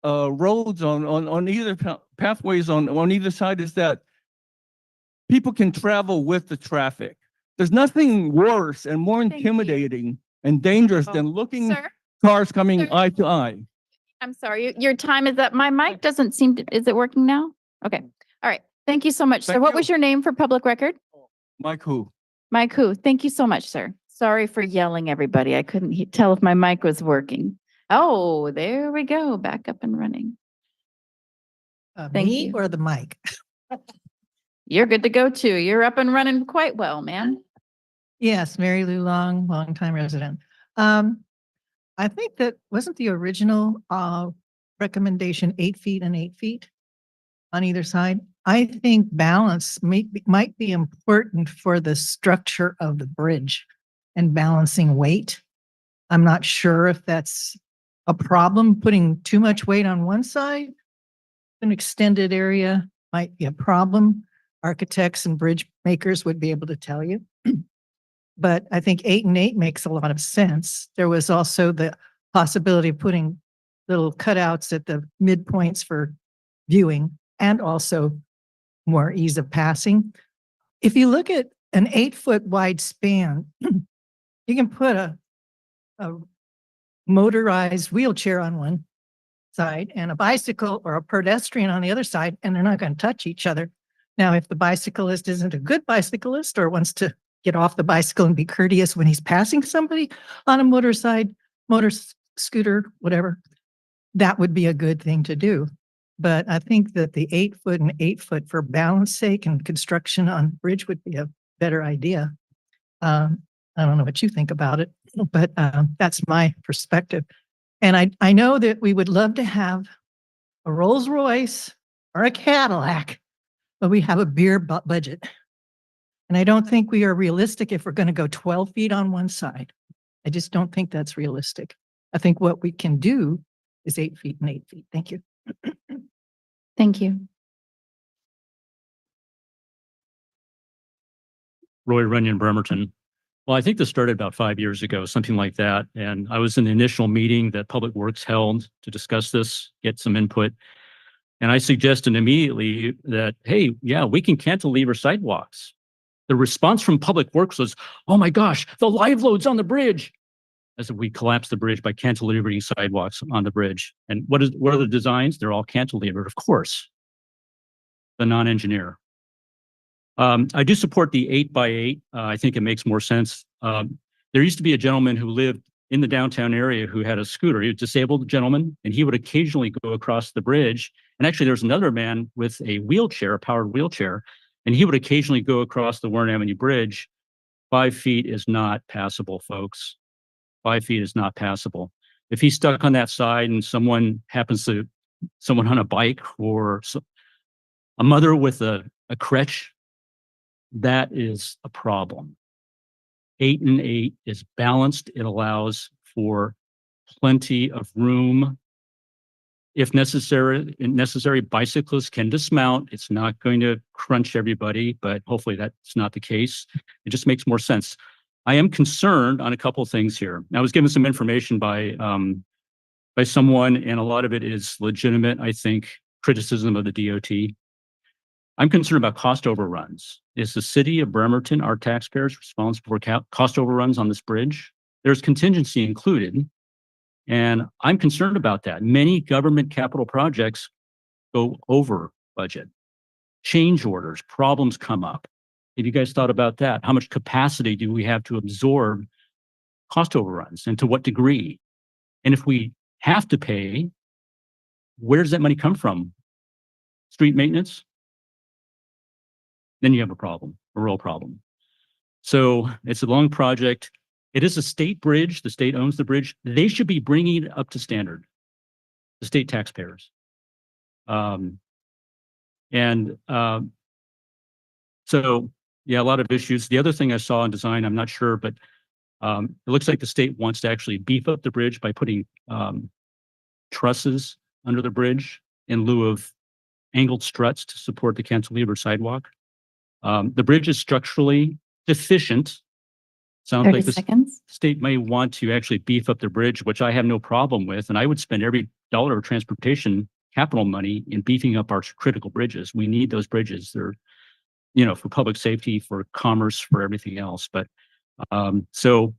roads on either pathways on either side is that people can travel with the traffic. There's nothing worse and more
Thank you.
intimidating and dangerous than looking
Sir,
cars coming
Sir.
eye to eye.
I'm sorry, your time is up. My mic doesn't seem to, is it working now? Okay, all right. Thank you so much, sir.
Thank
What
you.
was your name for public record?
Mike who?
Mike who? Thank you so much, sir. Sorry for yelling, everybody. I couldn't tell if my mic was working. Oh, there we go, back up and running. Thank
Me
you.
or the mic?
You're good to go too. You're up and running quite well, man.
Yes, Mary Lou Long, longtime resident. I think that wasn't the original recommendation 8 feet and 8 feet on either side. I think balance might be important for the structure of the bridge and balancing weight. I'm not sure if that's a problem, putting too much weight on one side. An extended area might be a problem. Architects and bridge makers would be able to tell you. But I think 8 and 8 makes a lot of sense. There was also the possibility of putting little cutouts at the midpoints for viewing and also more ease of passing. If you look at an 8-foot wide span, you can put a motorized wheelchair on one side and a bicycle or a pedestrian on the other side, and they're not going to touch each other. Now, if the bicyclist isn't a good bicyclist or wants to get off the bicycle and be courteous when he's passing somebody on a motor scooter, whatever, that would be a good thing to do. But I think that the 8-foot and 8-foot for balance sake and construction on bridge would be a better idea. I don't know what you think about it, but that's my perspective. And I know that we would love to have a Rolls Royce or a Cadillac, but we have a beer budget. And I don't think we are realistic if we're going to go 12 feet on one side. I just don't think that's realistic. I think what we can do is 8 feet and 8 feet. Thank you.
Thank you.
Roy Runyon, Bremerton. Well, I think this started about 5 years ago, something like that. And I was in the initial meeting that Public Works held to discuss this, get some input. And I suggested immediately that, hey, yeah, we can cantilever sidewalks. The response from Public Works was, oh my gosh, the live load's on the bridge. As if we collapse the bridge by cantilevering sidewalks on the bridge. And what are the designs? They're all cantilevered, of course. The non-engineer. I do support the 8x8. I think it makes more sense. There used to be a gentleman who lived in the downtown area who had a scooter. He was a disabled gentleman, and he would occasionally go across the bridge. And actually, there's another man with a wheelchair, a powered wheelchair, and he would occasionally go across the Warren Avenue Bridge. 5 feet is not passable, folks. 5 feet is not passable. If he's stuck on that side and someone on a bike or a mother with a crutch, that is a problem. 8 and 8 is balanced. It allows for plenty of room. If necessary, bicyclists can dismount. It's not going to crunch everybody, but hopefully that's not the case. It just makes more sense. I am concerned on a couple of things here. I was given some information by someone, and a lot of it is legitimate, I think, criticism of the DOT. I'm concerned about cost overruns. Is the city of Bremerton, our taxpayers, responsible for cost overruns on this bridge? There's contingency included, and I'm concerned about that. Many government capital projects go over budget. Change orders, problems come up. Have you guys thought about that? How much capacity do we have to absorb cost overruns, and to what degree? And if we have to pay, where does that money come from? Street maintenance? then you have a real problem. So it's a long project. It is a state bridge. The state owns the bridge. They should be bringing it up to standard, the state taxpayers. So yeah, a lot of issues. The other thing I saw in design, I'm not sure, but it looks like the state wants to actually beef up the bridge by putting trusses under the bridge in lieu of angled struts to support the cantilever sidewalk. The bridge is structurally deficient. Sounds
30
like the
seconds.
state may want to actually beef up the bridge, which I have no problem with. And I would spend every dollar of transportation capital money in beefing up our critical bridges. We need those bridges. They're, for public safety, for commerce, for everything else. But so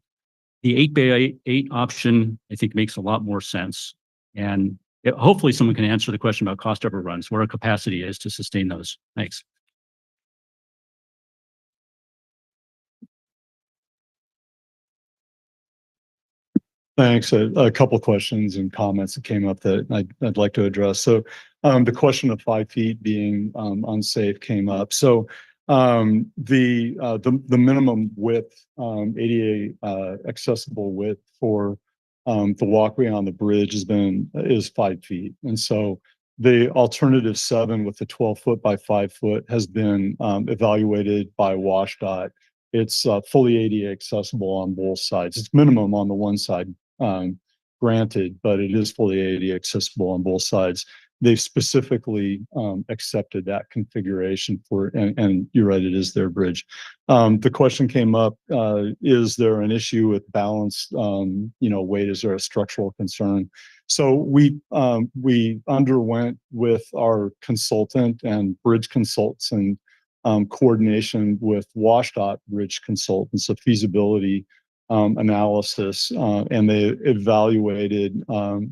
the 8x8 option, I think, makes a lot more sense. And hopefully someone can answer the question about cost overruns, what our capacity is to sustain those. Thanks.
Thanks. A couple of questions and comments that came up that I'd like to address. So the question of 5 feet being unsafe came up. So the minimum width, ADA accessible width for the walkway on the bridge is 5 feet. And so the alternative 7 with the 12-foot by 5-foot has been evaluated by WashDOT. It's fully ADA accessible on both sides. It's minimum on the one side, granted, but it is fully ADA accessible on both sides. They've specifically accepted that configuration and you're right, it is their bridge. The question came up, is there an issue with balance, weight? Is there a structural concern? So we underwent with our consultant and bridge consultants and coordination with WashDOT bridge consultants, a feasibility analysis, and they evaluated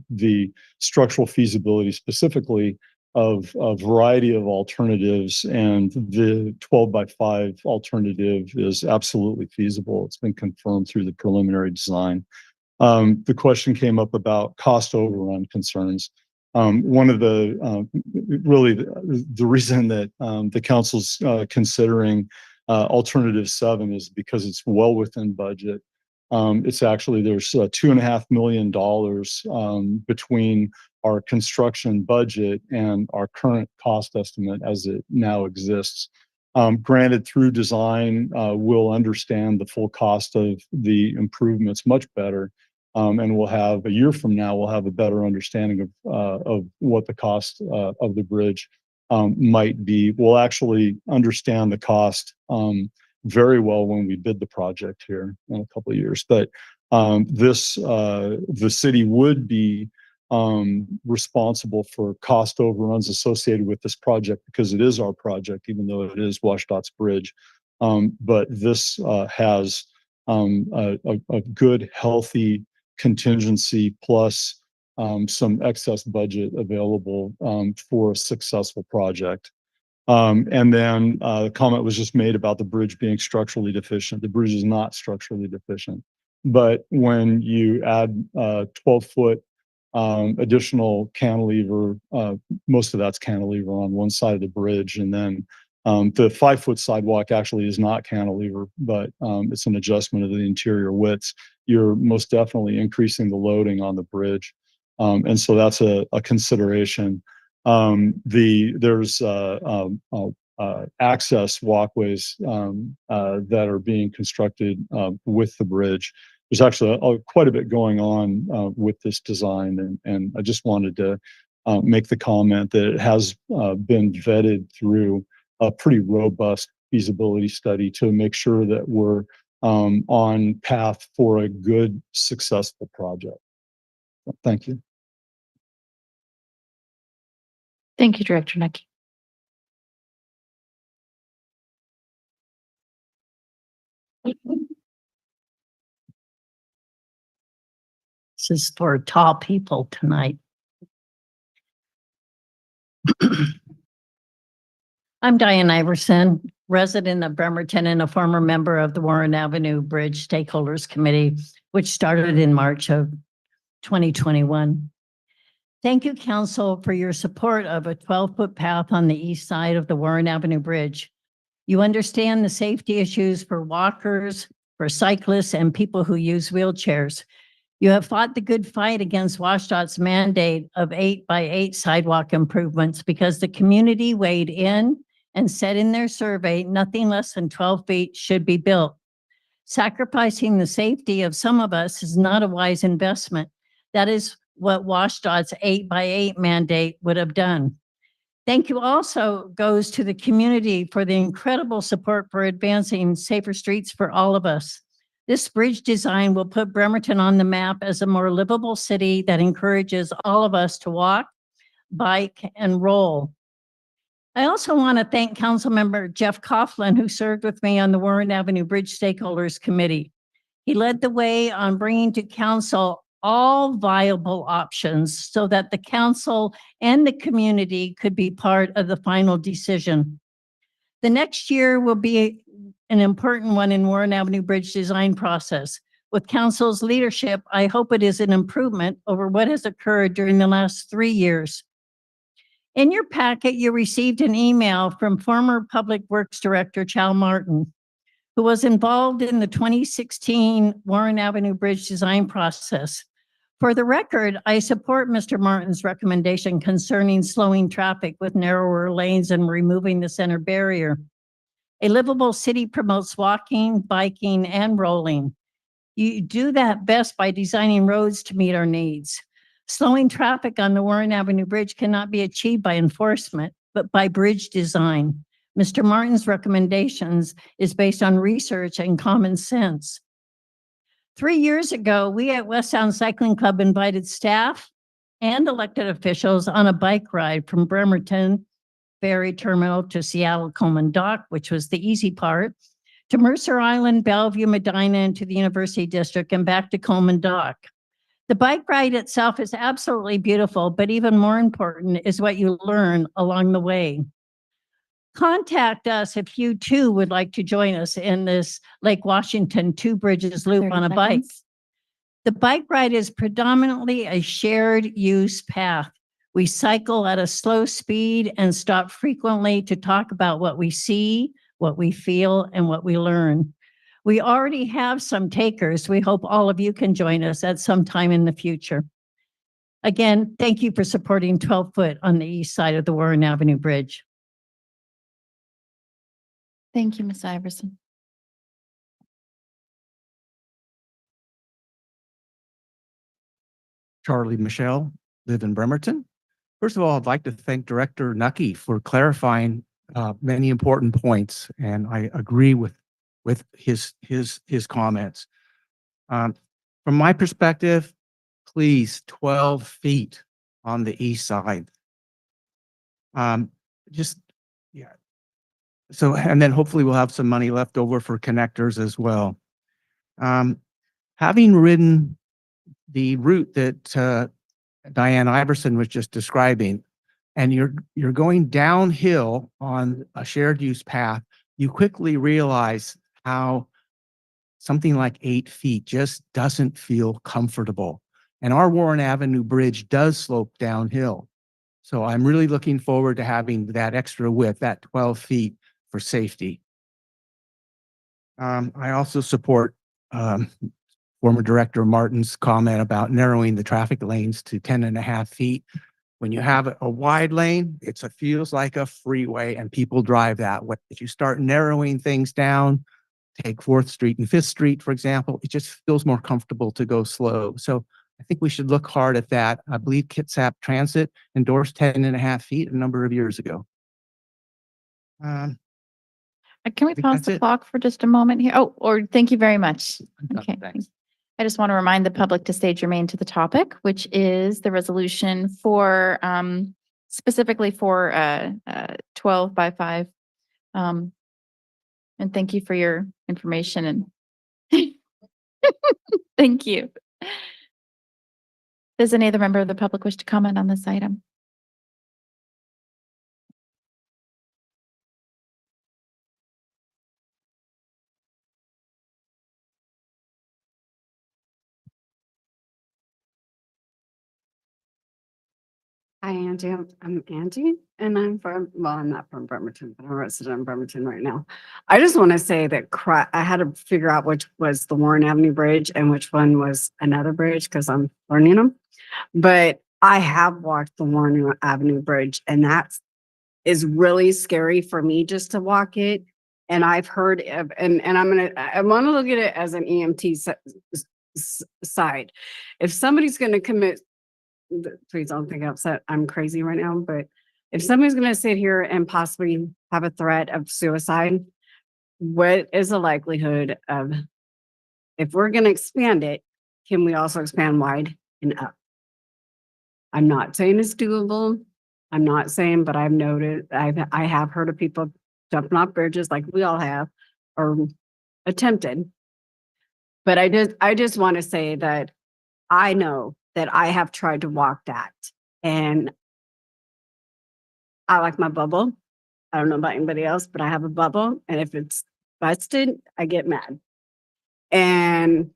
the structural feasibility specifically of a variety of alternatives, and the 12 by 5 alternative is absolutely feasible. It's been confirmed through the preliminary design. The question came up about cost overrun concerns. One of the reason that the council's considering alternative 7 is because it's well within budget. It's actually, there's $2.5 million between our construction budget and our current cost estimate as it now exists. Granted, through design, we'll understand the full cost of the improvements much better. And we'll have, a year from now, we'll have a better understanding of what the cost of the bridge might be. We'll actually understand the cost very well when we bid the project here in a couple of years. But the city would be responsible for cost overruns associated with this project because it is our project, even though it is WashDOT's bridge. But this has a good, healthy contingency plus some excess budget available for a successful project. And then the comment was just made about the bridge being structurally deficient. The bridge is not structurally deficient. But when you add 12-foot additional cantilever, most of that's cantilever on one side of the bridge. And then the 5-foot sidewalk actually is not cantilever, but it's an adjustment of the interior widths. You're most definitely increasing the loading on the bridge. And so that's a consideration. There's access walkways that are being constructed with the bridge. There's actually quite a bit going on with this design, and I just wanted to make the comment that it has been vetted through a pretty robust feasibility study to make sure that we're on path for a good, successful project. Thank you.
Thank you, Director Nucky.
This is for tall people tonight. I'm Diane Iverson, resident of Bremerton and a former member of the Warren Avenue Bridge Stakeholders Committee, which started in March of 2021. Thank you, Council, for your support of a 12-foot path on the east side of the Warren Avenue Bridge. You understand the safety issues for walkers, for cyclists, and people who use wheelchairs. You have fought the good fight against WashDOT's mandate of 8x8 sidewalk improvements because the community weighed in and said in their survey, nothing less than 12 feet should be built. Sacrificing the safety of some of us is not a wise investment. That is what WashDOT's 8x8 mandate would have done. Thank you also goes to the community for the incredible support for advancing safer streets for all of us. This bridge design will put Bremerton on the map as a more livable city that encourages all of us to walk, bike, and roll. I also want to thank Councilmember Jeff Coughlin, who served with me on the Warren Avenue Bridge Stakeholders Committee. He led the way on bringing to council all viable options so that the council and the community could be part of the final decision. The next year will be an important one in Warren Avenue Bridge design process. With council's leadership, I hope it is an improvement over what has occurred during the last 3 years. In your packet, you received an email from former Public Works Director Chal Martin, who was involved in the 2016 Warren Avenue Bridge design process. For the record, I support Mr. Martin's recommendation concerning slowing traffic with narrower lanes and removing the center barrier. A livable city promotes walking, biking, and rolling. You do that best by designing roads to meet our needs. Slowing traffic on the Warren Avenue Bridge cannot be achieved by enforcement, but by bridge design. Mr. Martin's recommendations is based on research and common sense. 3 years ago, we at West Sound Cycling Club invited staff and elected officials on a bike ride from Bremerton Ferry Terminal to Seattle Coleman Dock, which was the easy part, to Mercer Island, Bellevue, Medina, and to the University District, and back to Coleman Dock. The bike ride itself is absolutely beautiful, but even more important is what you learn along the way. Contact us if you too would like to join us in this Lake Washington Two Bridges loop
30
on a bike.
seconds.
The bike ride is predominantly a shared use path. We cycle at a slow speed and stop frequently to talk about what we see, what we feel, and what we learn. We already have some takers. We hope all of you can join us at some time in the future. Again, thank you for supporting 12 Foot on the east side of the Warren Avenue Bridge.
Thank you, Ms. Iverson.
Charlie Michelle, live in Bremerton. First of all, I'd like to thank Director Nucky for clarifying many important points, and I agree with his comments. From my perspective, please, 12 feet on the east side. Just, yeah. So, and then hopefully we'll have some money left over for connectors as well. Having ridden the route that Diane Iverson was just describing, and you're going downhill on a shared use path, you quickly realize how something like 8 feet just doesn't feel comfortable. And our Warren Avenue Bridge does slope downhill. So I'm really looking forward to having that extra width, that 12 feet for safety. I also support former Director Martin's comment about narrowing the traffic lanes to 10.5 feet. When you have a wide lane, it feels like a freeway and people drive that way. If you start narrowing things down, take 4th Street and 5th Street, for example, it just feels more comfortable to go slow. So I think we should look hard at that. I believe Kitsap Transit endorsed 10.5 feet a number of years ago.
Can we
think
pause
that's
the
it.
clock for just a moment here? Oh, or thank you very much. Okay.
Thanks.
I just want to remind the public to stay germane to the topic, which is the resolution for, specifically for 12x5. And thank you for your information and thank you. Does any other member of the public wish to comment on this item?
I am I'm Angie, and I'm not from Bremerton, but I'm a resident of Bremerton right now. I just want to say that I had to figure out which was the Warren Avenue Bridge and which one was another bridge because I'm learning them. But I have walked the Warren Avenue Bridge, and that is really scary for me just to walk it. And I've heard of, and I want to look at it as an EMT side. If somebody's going to commit, please don't think I'm crazy right now, but if somebody's going to sit here and possibly have a threat of suicide, what is the likelihood of, if we're going to expand it, can we also expand wide and up? I'm not saying it's doable. I'm not saying, but I've noted, I have heard of people jumping off bridges like we all have, or attempted. But I just want to say that I know that I have tried to walk that, and I like my bubble. I don't know about anybody else, but I have a bubble, and if it's busted, I get mad. And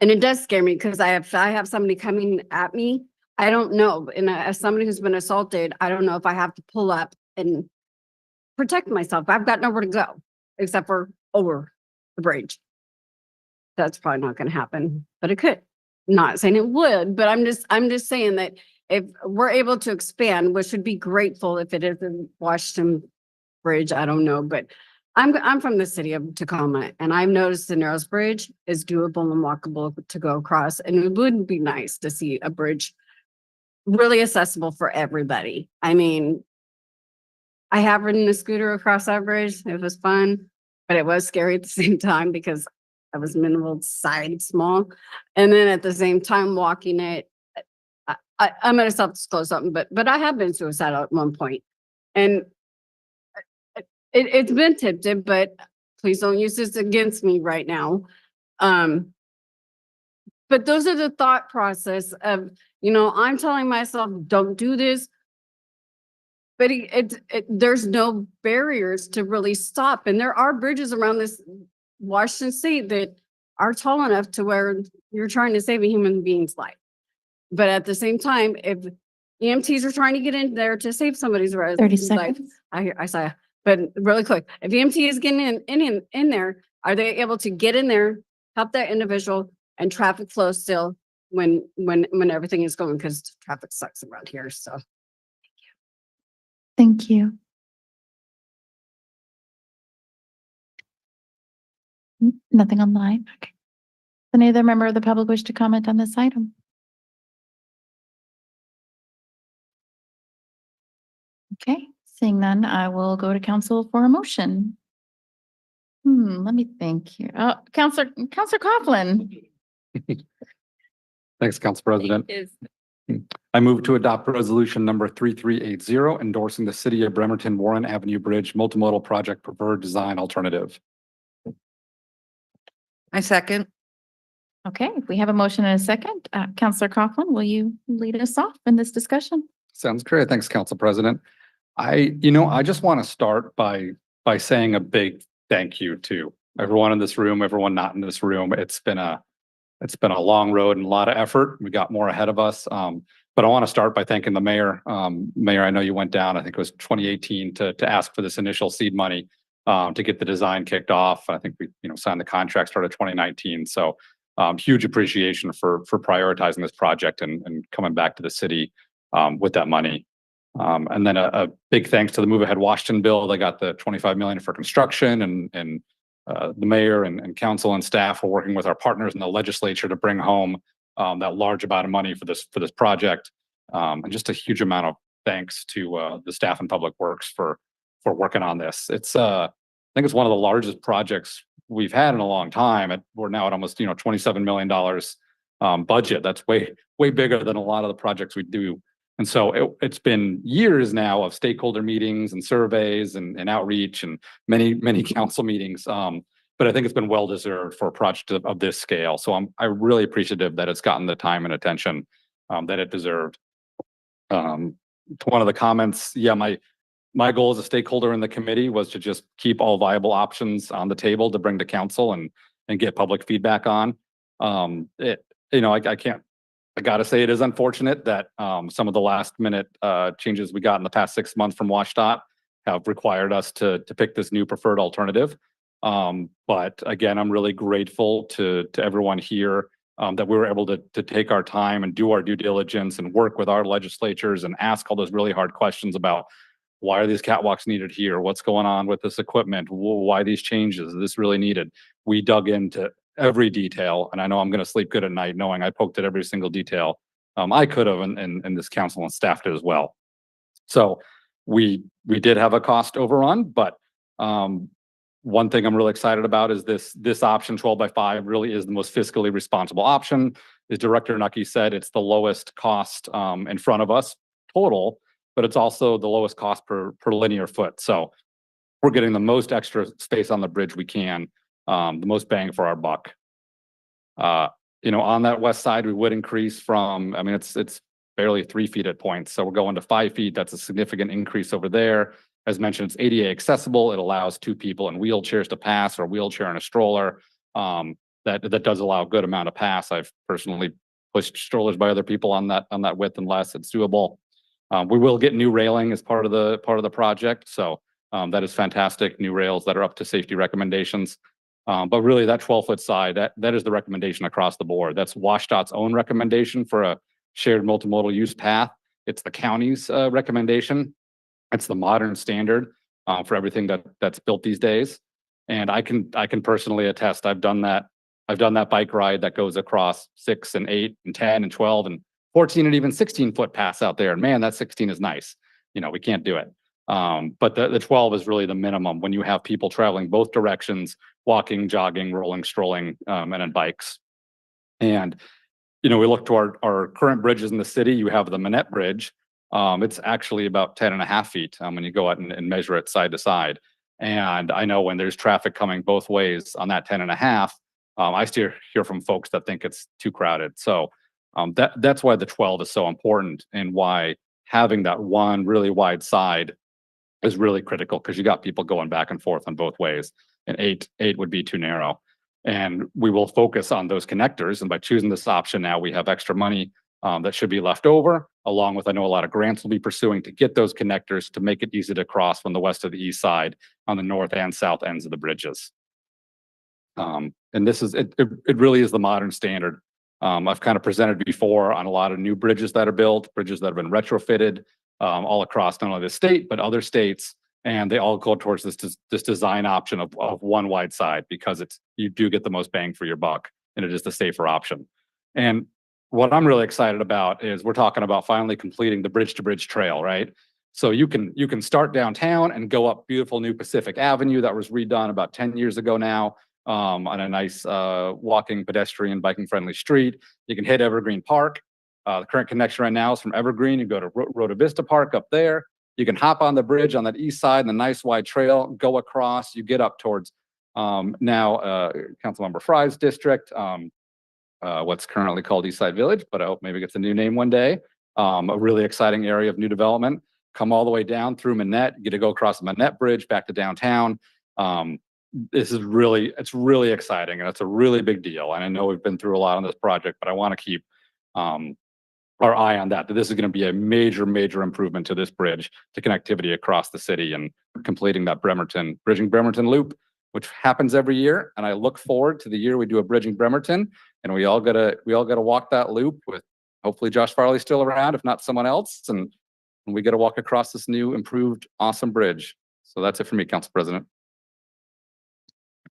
it does scare me because I have somebody coming at me. I don't know. And as somebody who's been assaulted, I don't know if I have to pull up and protect myself. I've got nowhere to go except for over the bridge. That's probably not going to happen, but it could. Not saying it would, but I'm just saying that if we're able to expand, which would be grateful if it is in Washington Bridge, I don't know, but I'm from the city of Tacoma, and I've noticed the Narrows Bridge is doable and walkable to go across, and it would be nice to see a bridge really accessible for everybody. I mean, I have ridden a scooter across that bridge. It was fun, but it was scary at the same time because I was minimal size small. And then at the same time walking it, I'm going to self-disclose something, but I have been suicidal at one point. And it's been tempted, but please don't use this against me right now. But those are the thought process of, I'm telling myself, don't do this. But there's no barriers to really stop. And there are bridges around this Washington state that are tall enough to where you're trying to save a human being's life. But at the same time, if EMTs are trying to get in there to save somebody's
30
life,
seconds.
I saw, but really quick, if EMT is getting in there, are they able to get in there, help that individual, and traffic flow still when everything is going, because traffic sucks around here. So
Thank you. Nothing online. Okay. Any other member of the public wish to comment on this item? Okay, seeing none, I will go to council for a motion. Let me think here. Oh, Counselor Coughlin.
Thanks, Council President. I move to adopt resolution number 3380, endorsing the City of Bremerton Warren Avenue Bridge multimodal project preferred design alternative.
I second.
Okay, we have a motion and a second. Counselor Coughlin, will you lead us off in this discussion?
Sounds great. Thanks, Council President. I just want to start by saying a big thank you to everyone in this room, everyone not in this room. It's been a long road and a lot of effort. We got more ahead of us. But I want to start by thanking the mayor. Mayor, I know you went down, I think it was 2018 to ask for this initial seed money to get the design kicked off. I think we, signed the contract started 2019. So huge appreciation for prioritizing this project and coming back to the city with that money. And then a big thanks to the Move Ahead Washington bill. They got the 25 million for construction, and the mayor and council and staff are working with our partners in the legislature to bring home that large amount of money for this project. And just a huge amount of thanks to the staff and public works for working on this. I think it's one of the largest projects we've had in a long time. We're now at almost $27 million budget. That's way bigger than a lot of the projects we do. And so it's been years now of stakeholder meetings and surveys and outreach and many council meetings. But I think it's been well deserved for a project of this scale. So I'm really appreciative that it's gotten the time and attention that it deserved. To one of the comments, yeah, my goal as a stakeholder in the committee was to just keep all viable options on the table to bring to council and get public feedback on. I can't I gotta say, it is unfortunate that some of the last minute changes we got in the past 6 months from WashDOT have required us to pick this new preferred alternative. But again, I'm really grateful to everyone here that we were able to take our time and do our due diligence and work with our legislatures and ask all those really hard questions about why are these catwalks needed here? What's going on with this equipment? Why these changes? Is this really needed? We dug into every detail, and I know I'm going to sleep good at night knowing I poked at every single detail I could have, and this council and staff did as well. So we did have a cost overrun, but one thing I'm really excited about is this option 12x5 really is the most fiscally responsible option. As Director Nucky said, it's the lowest cost in front of us total, but it's also the lowest cost per linear foot. So we're getting the most extra space on the bridge we can, the most bang for our buck. On that west side, we would increase from, I mean, it's barely 3 feet at points. So we're going to 5 feet. That's a significant increase over there. As mentioned, it's ADA accessible. It allows 2 people in wheelchairs to pass, or a wheelchair and a stroller. That does allow a good amount of pass. I've personally pushed strollers by other people on that width and less. It's doable. We will get new railing as part of the project. So that is fantastic. New rails that are up to safety recommendations. But really that 12-foot side, that is the recommendation across the board. That's WashDOT's own recommendation for a shared multimodal use path. It's the county's recommendation. It's the modern standard for everything that's built these days. And I can personally attest, I've done that bike ride that goes across 6 and 8 and 10 and 12 and 14 and even 16-foot pass out there. And man, that 16 is nice. We can't do it. But the 12 is really the minimum when you have people traveling both directions, walking, jogging, rolling, strolling, and on bikes. And, we look to our current bridges in the city. You have the Manette Bridge. It's actually about 10.5 feet when you go out and measure it side to side. And I know when there's traffic coming both ways on that 10.5, I still hear from folks that think it's too crowded. So that's why the 12 is so important, and why having that one really wide side is really critical, because you got people going back and forth on both ways, and eight would be too narrow. And we will focus on those connectors. And by choosing this option now, we have extra money that should be left over, along with, I know a lot of grants will be pursuing to get those connectors to make it easy to cross from the west to the east side on the north and south ends of the bridges. And this is, it really is the modern standard. I've kind of presented before on a lot of new bridges that are built, bridges that have been retrofitted all across not only the state, but other states. And they all go towards this design option of one wide side, because you do get the most bang for your buck, and it is the safer option. And what I'm really excited about is we're talking about finally completing the bridge to bridge trail, right? So you can start downtown and go up beautiful new Pacific Avenue that was redone about 10 years ago now, on a nice walking, pedestrian, biking friendly street. You can hit Evergreen Park. The current connection right now is from Evergreen. You go to Rota Vista Park up there. You can hop on the bridge on that east side, and the nice wide trail, go across. You get up towards now Councilmember Fry's district, what's currently called Eastside Village, but I hope maybe it gets a new name one day. A really exciting area of new development. Come all the way down through Manette. You get to go across the Manette Bridge back to downtown. It's really exciting, and it's a really big deal. And I know we've been through a lot on this project, but I want to keep our eye on that this is going to be a major improvement to this bridge, to connectivity across the city, and completing that bridging Bremerton loop, which happens every year. And I look forward to the year we do a bridging Bremerton, and we all gotta walk that loop with hopefully Josh Farley still around, if not someone else, and we got to walk across this new, improved, awesome bridge. So that's it for me, Council President.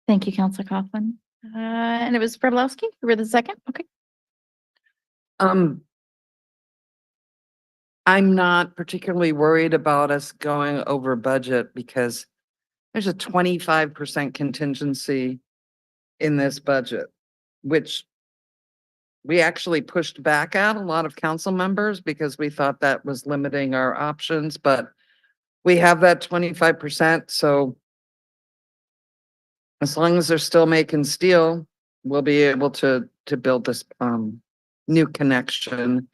Thank you, Councilor Coughlin. And it was Brzebolowski. You were the second. Okay.
I'm not particularly worried about us going over budget, because there's a 25% contingency in this budget, which we actually pushed back at a lot of council members because we thought that was limiting our options, but we have that 25%. So as long as they're still making steel, we'll be able to build this new connection.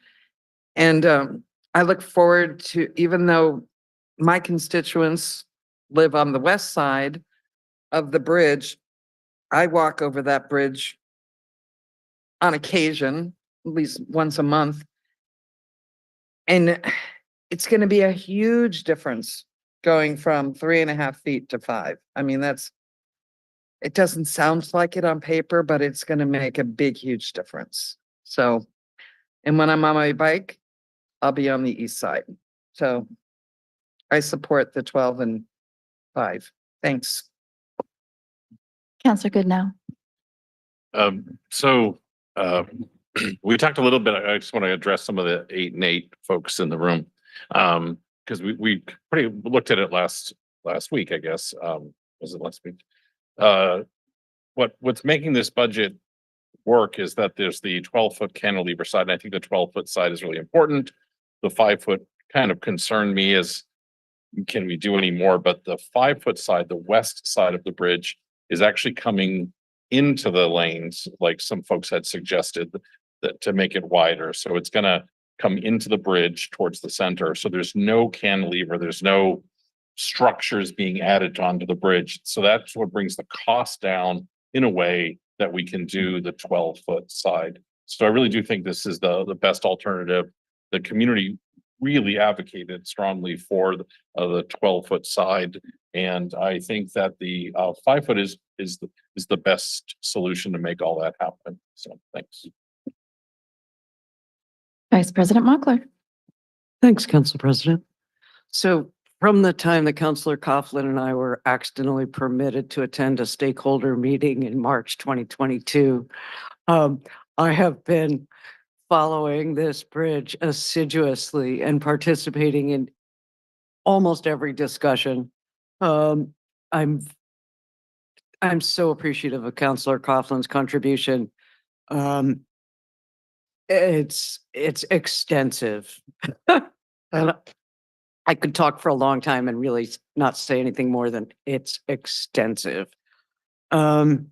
And I look forward to, even though my constituents live on the west side of the bridge, I walk over that bridge on occasion, least once a month. And it's going to be a huge difference going from 3.5 feet to 5. I mean, it doesn't sound like it on paper, but it's going to make a big, huge difference. So, and when I'm on my bike, I'll be on the east side. So I support the 12 and 5. Thanks.
Counselor Goodnow.
So we talked a little bit, I just want to address some of the 8 and 8 folks in the room. Because we pretty looked at it last week, I guess. Was it last week? What's making this budget work is that there's the 12-foot cantilever side, and I think the 12-foot side is really important. The 5-foot kind of concerned me as, can we do any more? But the 5-foot side, the west side of the bridge, is actually coming into the lanes, like some folks had suggested, that to make it wider. So it's gonna come into the bridge towards the center. So there's no cantilever, there's no structures being added onto the bridge. So that's what brings the cost down in a way that we can do the 12-foot side. So I really do think this is the best alternative. The community really advocated strongly for the 12-foot side. And I think that the 5-foot is the best solution to make all that happen. So thanks.
Vice President Mochler.
Thanks, Council President. So from the time that Councilor Coughlin and I were accidentally permitted to attend a stakeholder meeting in March 2022, I have been following this bridge assiduously and participating in almost every discussion. I'm so appreciative of Councilor Coughlin's contribution. It's extensive. And I could talk for a long time and really not say anything more than it's extensive. I'm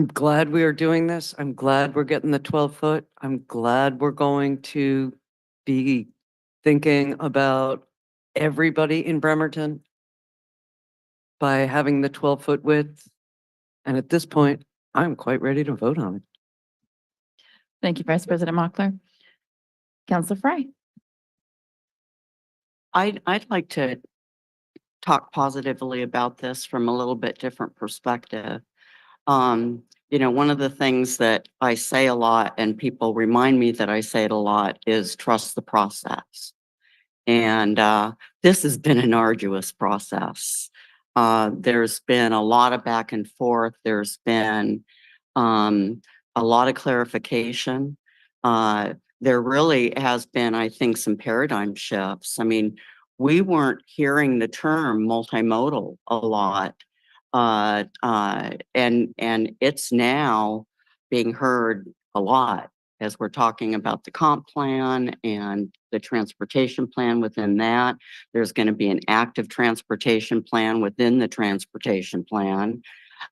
glad we are doing this. I'm glad we're getting the 12-foot. I'm glad we're going to be thinking about everybody in Bremerton by having the 12-foot width. And at this point, I'm quite ready to vote on it.
Thank you, Vice President Mochler. Counselor Fry.
I'd like to talk positively about this from a little bit different perspective. One of the things that I say a lot, and people remind me that I say it a lot, is trust the process. And this has been an arduous process. There's been a lot of back and forth. There's been a lot of clarification. There really has been, I think, some paradigm shifts. I mean, we weren't hearing the term multimodal a lot. And it's now being heard a lot as we're talking about the comp plan and the transportation plan within that. There's going to be an active transportation plan within the transportation plan.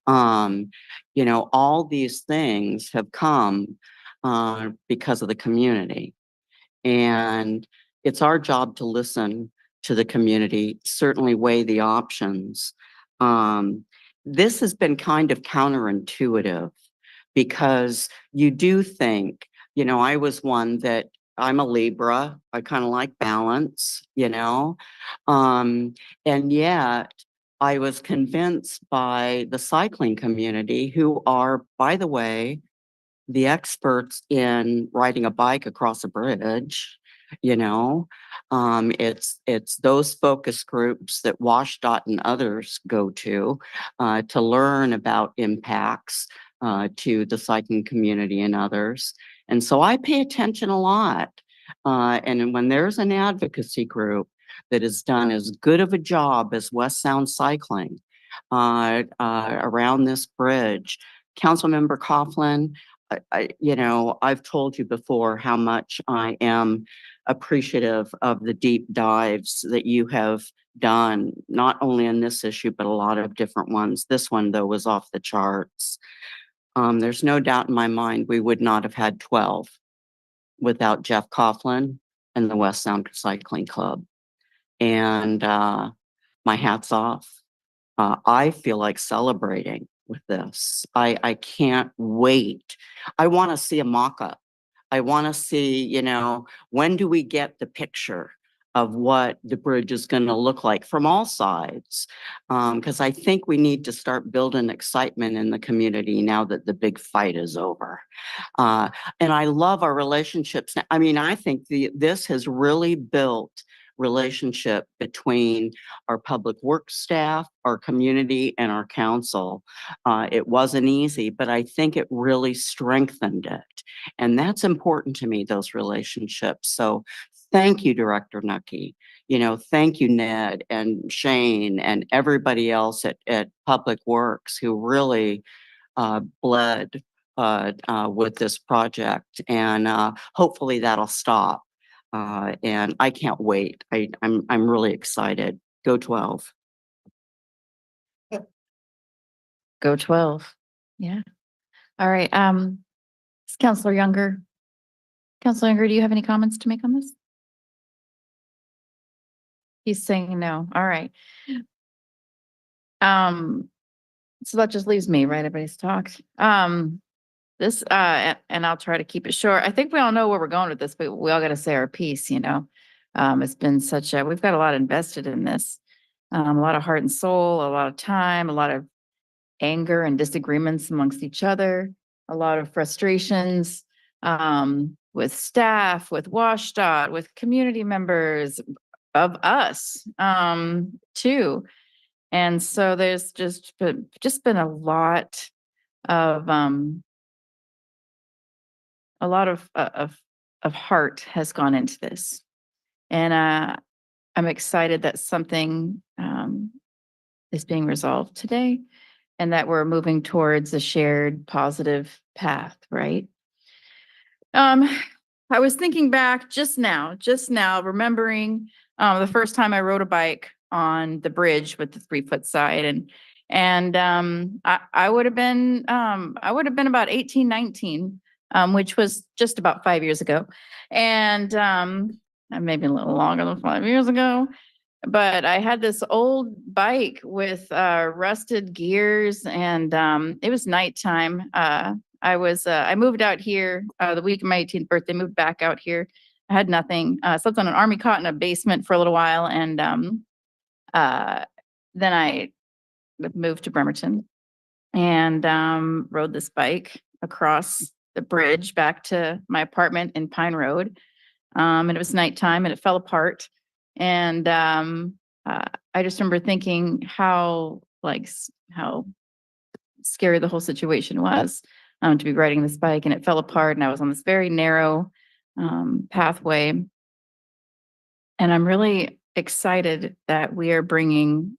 All these things have come because of the community. And it's our job to listen to the community, certainly weigh the options. This has been kind of counterintuitive because you do think, I was one that I'm a Libra. I kind of like balance, and yet I was convinced by the cycling community, who are, by the way, the experts in riding a bike across a bridge. It's those focus groups that WashDOT and others go to learn about impacts to the cycling community and others. And so I pay attention a lot. And when there's an advocacy group that has done as good of a job as West Sound Cycling around this bridge, Councilmember Coughlin, I've told you before how much I am appreciative of the deep dives that you have done, not only in this issue, but a lot of different ones. This one, though, was off the charts. There's no doubt in my mind we would not have had 12 without Jeff Coughlin and the West Sound Cycling Club. And my hat's off. I feel like celebrating with this. I can't wait. I want to see a mock-up. I want to see, when do we get the picture of what the bridge is going to look like from all sides? Because I think we need to start building excitement in the community now that the big fight is over. And I love our relationships. I mean, I think this has really built relationship between our public works staff, our community, and our council. It wasn't easy, but I think it really strengthened it. And that's important to me, those relationships. So thank you, Director Nucky. Thank you, Ned and Shane and everybody else at Public Works who really bled with this project. And hopefully that'll stop. And I can't wait. I'm really excited. Go 12.
Go 12. Yeah. All right. Counselor Younger. Counselor Younger, do you have any comments to make on this? He's saying no. All right. So that just leaves me, right? Everybody's talked. This and I'll try to keep it short. I think we all know where we're going with this, but we all got to say our piece, It's been we've got a lot invested in this. A lot of heart and soul, a lot of time, a lot of anger and disagreements amongst each other, a lot of frustrations with staff, with WashDOT, with community members, of us too. And so there's just been a lot of heart has gone into this. And I'm excited that something is being resolved today and that we're moving towards a shared positive path, right? I was thinking back just now, remembering the first time I rode a bike on the bridge with the 3-foot side. And I would have been about 18, 19, which was just about 5 years ago. And maybe a little longer than 5 years ago. But I had this old bike with rusted gears, and it was nighttime. I moved out here the week of my 18th birthday, moved back out here. I had nothing. Slept on an army cot in a basement for a little while. And then I moved to Bremerton and rode this bike across the bridge back to my apartment in Pine Road. And it was nighttime and it fell apart. And I just remember thinking how scary the whole situation was to be riding this bike, and it fell apart, and I was on this very narrow pathway. And I'm really excited that we are bringing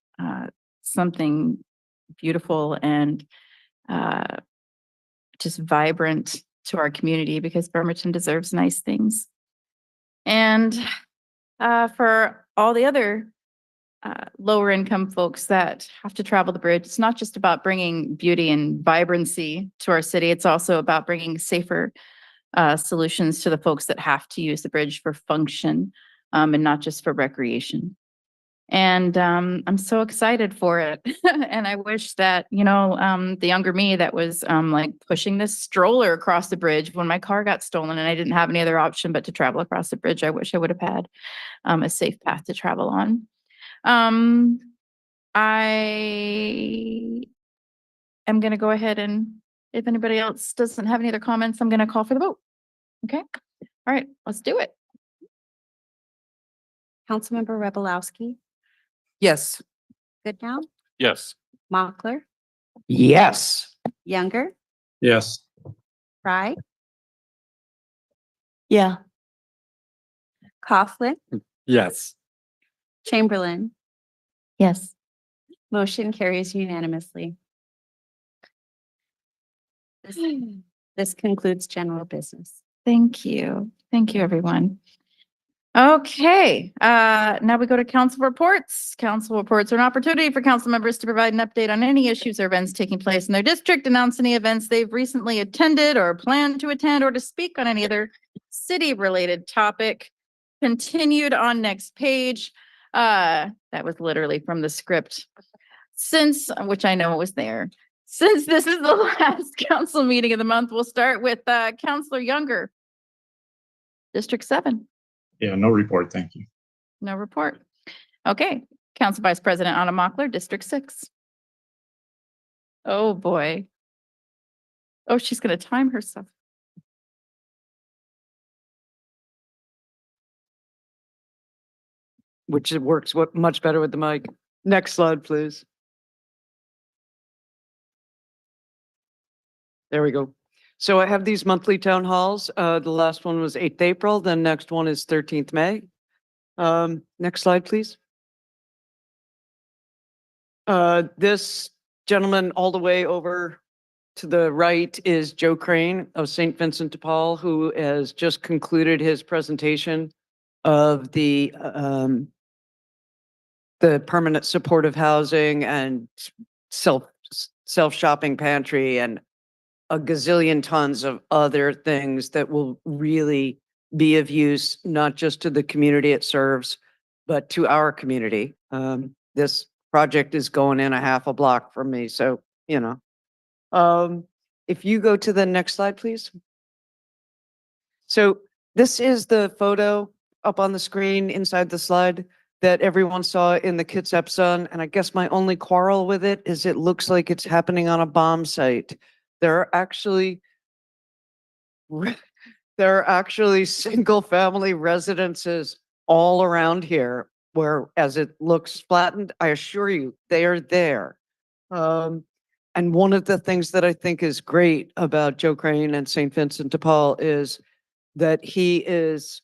something beautiful and just vibrant to our community, because Bremerton deserves nice things. And for all the other lower income folks that have to travel the bridge, it's not just about bringing beauty and vibrancy to our city. It's also about bringing safer solutions to the folks that have to use the bridge for function and not just for recreation. And I'm so excited for it. And I wish that, the younger me that was pushing this stroller across the bridge when my car got stolen and I didn't have any other option but to travel across the bridge, I wish I would have had a safe path to travel on. I am going to go ahead, and if anybody else doesn't have any other comments, I'm going to call for the vote. Okay. All right, let's do it.
Councilmember Rebelowski,
Yes.
Goodnow,
Yes.
Mochler,
Yes.
Younger,
Yes.
Fry,
Yeah.
Coughlin,
Yes.
Chamberlain.
Yes.
Motion carries unanimously. This concludes general business.
Thank you. Thank you, everyone. Okay, now we go to council reports. Council reports are an opportunity for council members to provide an update on any issues or events taking place in their district, announce any events they've recently attended or plan to attend, or to speak on any other city-related topic. Continued on next page. That was literally from the script. Which I know it was there. Since this is the last council meeting of the month, we'll start with Counselor Younger. District 7,
Yeah, no report, thank you.
no report. Okay, Council Vice President Anna Mockler, District 6. Oh, boy. Oh, she's gonna time herself.
Which it works much better with the mic. Next slide, please. There we go. So I have these monthly town halls. The last one was 8th April, the next one is 13th May. Next slide, please. This gentleman all the way over to the right is Joe Crane of St. Vincent de Paul, who has just concluded his presentation of the permanent supportive housing and self-shopping pantry and a gazillion tons of other things that will really be of use, not just to the community it serves, but to our community. This project is going in a half a block from me, so, you know. If you go to the next slide, please. So this is the photo up on the screen inside the slide that everyone saw in the Kitsap Sun. And I guess my only quarrel with it is it looks like it's happening on a bomb site. There are actually single family residences all around here where, as it looks flattened, I assure you they are there. And one of the things that I think is great about Joe Crane and St. Vincent de Paul is that he is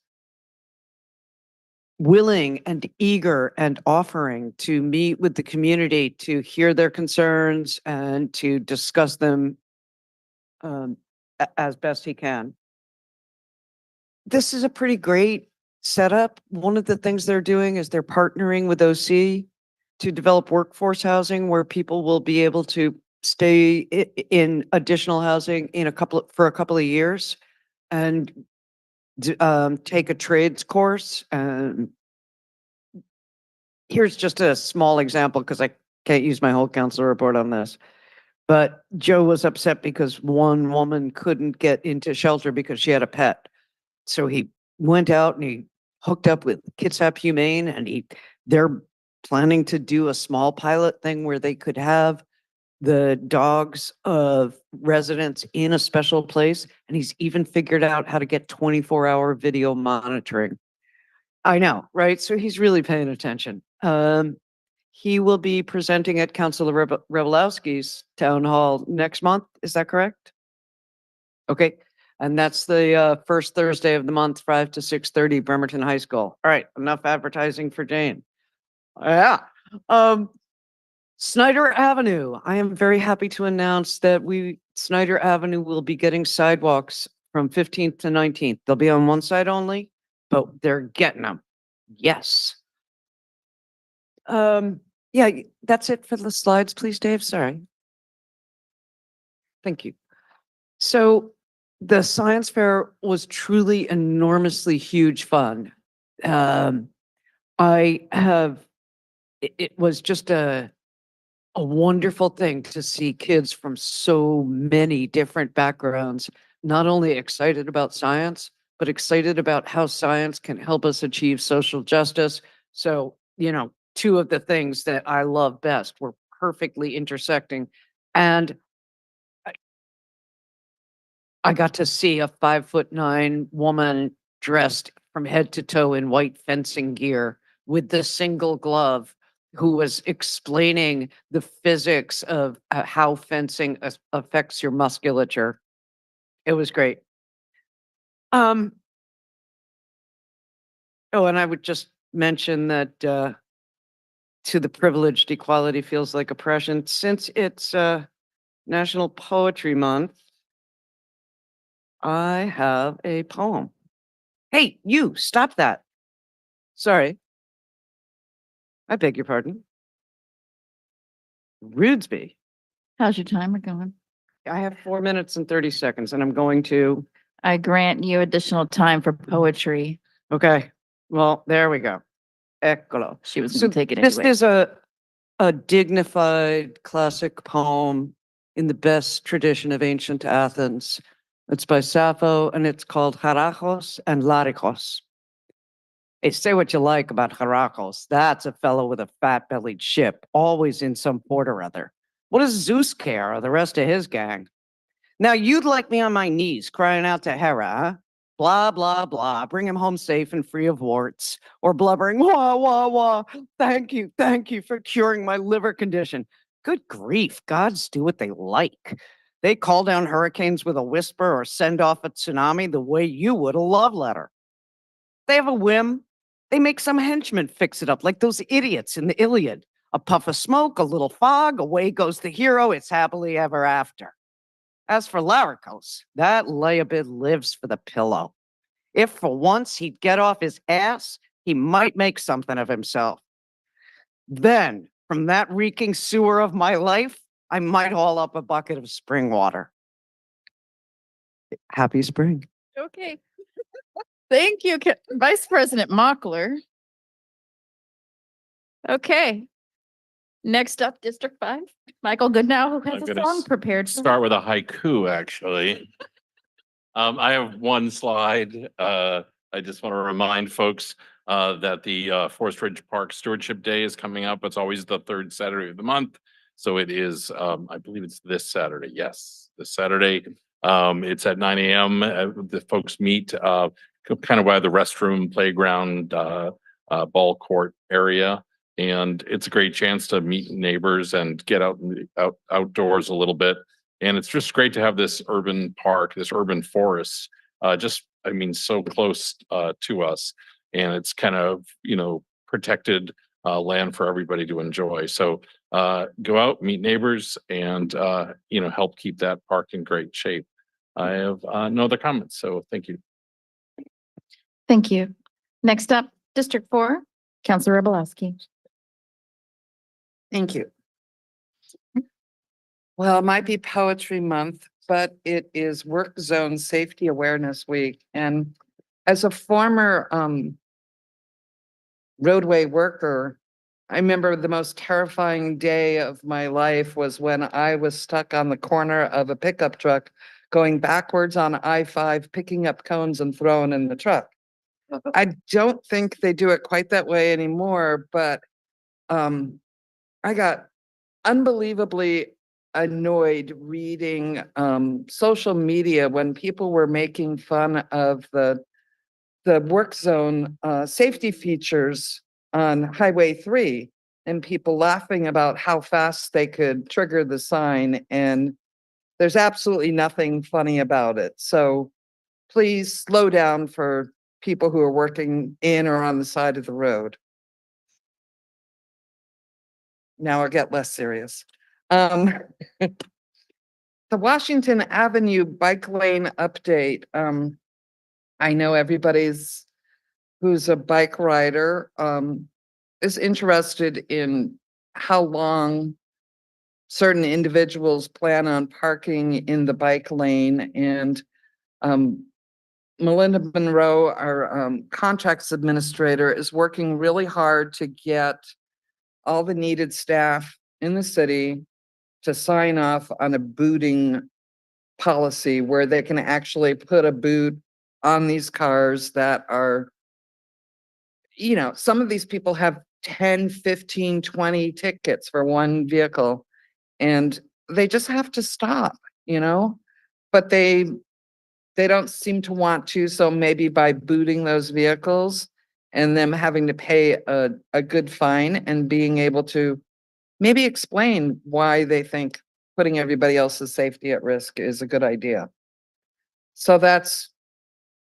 willing and eager and offering to meet with the community to hear their concerns and to discuss them as best he can. This is a pretty great setup. One of the things they're doing is they're partnering with OC to develop workforce housing where people will be able to stay in additional housing for a couple of years and take a trades course. Here's just a small example because I can't use my whole council report on this. But Joe was upset because one woman couldn't get into shelter because she had a pet. So he went out and he hooked up with Kitsap Humane, and they're planning to do a small pilot thing where they could have the dogs of residents in a special place. And he's even figured out how to get 24-hour video monitoring. I know, right? So he's really paying attention. He will be presenting at Councilor Revelowski's town hall next month. Is that correct? Okay. And that's the first Thursday of the month, 5 to 6:30, Bremerton High School. All right. Enough advertising for Jane. Yeah. Snyder Avenue. I am very happy to announce that Snyder Avenue will be getting sidewalks from 15th to 19th. They'll be on one side only, but they're getting them. Yes. Yeah, that's it for the slides, please, Dave. Sorry. Thank you. So the science fair was truly enormously huge fun. It was just a wonderful thing to see kids from so many different backgrounds, not only excited about science, but excited about how science can help us achieve social justice. So, you know, two of the things that I love best were perfectly intersecting. And I got to see a 5'9" woman dressed from head to toe in white fencing gear with the single glove, who was explaining the physics of how fencing affects your musculature. It was great. Oh, and I would just mention that to the privileged, equality feels like oppression. Since it's National Poetry Month, I have a poem. Hey, you, stop that. Sorry. I beg your pardon. Rudesby.
How's your timer going?
I have 4 minutes and 30 seconds, and I'm going to.
I grant you additional time for poetry.
Okay. Well, there we go. Eccolo.
She was going to take it
This
anyway.
is a dignified classic poem
in the best tradition of ancient Athens. It's by Sappho and it's called Harachos and Larikos. Hey, say what you like about Harachos. That's a fellow with a fat-bellied ship, always in some port or other. What does Zeus care or the rest of his gang? Now you'd like me on my knees crying out to Hera, huh? Blah, blah, blah. Bring him home safe and free of warts. Or blubbering, wah, wah, wah. Thank you for curing my liver condition. Good grief, gods do what they like. They call down hurricanes with a whisper or send off a tsunami the way you would a love letter. They have a whim. They make some henchman fix it up like those idiots in the Iliad. A puff of smoke, a little fog, away goes the hero, it's happily ever after. As for Laricos, that layabid lives for the pillow. If for once he'd get off his ass, he might make something of himself. Then, from that reeking sewer of my life, I might haul up a bucket of spring water. Happy spring.
Okay. Thank you, Vice President Mockler. Okay. Next up, District 5, Michael Goodnow, who has
I'm
a
gonna
song prepared. for
Start with a haiku, actually. I have one slide. I just want to remind folks that the Forest Ridge Park Stewardship Day is coming up. It's always the third Saturday of the month. So it is, I believe it's this Saturday. Yes, this Saturday. It's at 9 a.m. The folks meet kind of by the restroom, playground, ball court area. And it's a great chance to meet neighbors and get outdoors a little bit. And it's just great to have this urban park, this urban forest, so close to us. And it's kind of, protected land for everybody to enjoy. So go out, meet neighbors, and, help keep that park in great shape. I have no other comments, so thank you.
Thank you. Next up, District 4, Councilor Robolowski.
Thank you. Well, it might be Poetry Month, but it is Work Zone Safety Awareness Week. And as a former roadway worker, I remember the most terrifying day of my life was when I was stuck on the corner of a pickup truck going backwards on I-5, picking up cones and throwing in the truck. I don't think they do it quite that way anymore, but I got unbelievably annoyed reading social media when people were making fun of the work zone safety features on Highway 3 and people laughing about how fast they could trigger the sign, and there's absolutely nothing funny about it. So please slow down for people who are working in or on the side of the road. Now I'll get less serious. The Washington Avenue bike lane update. I know everybody's who's a bike rider is interested in how long certain individuals plan on parking in the bike lane. And Melinda Monroe, our contracts administrator, is working really hard to get all the needed staff in the city to sign off on a booting policy where they can actually put a boot on these cars that are, some of these people have 10, 15, 20 tickets for one vehicle, and they just have to stop, but they don't seem to want to. So maybe by booting those vehicles and them having to pay a good fine and being able to maybe explain why they think putting everybody else's safety at risk is a good idea. So that's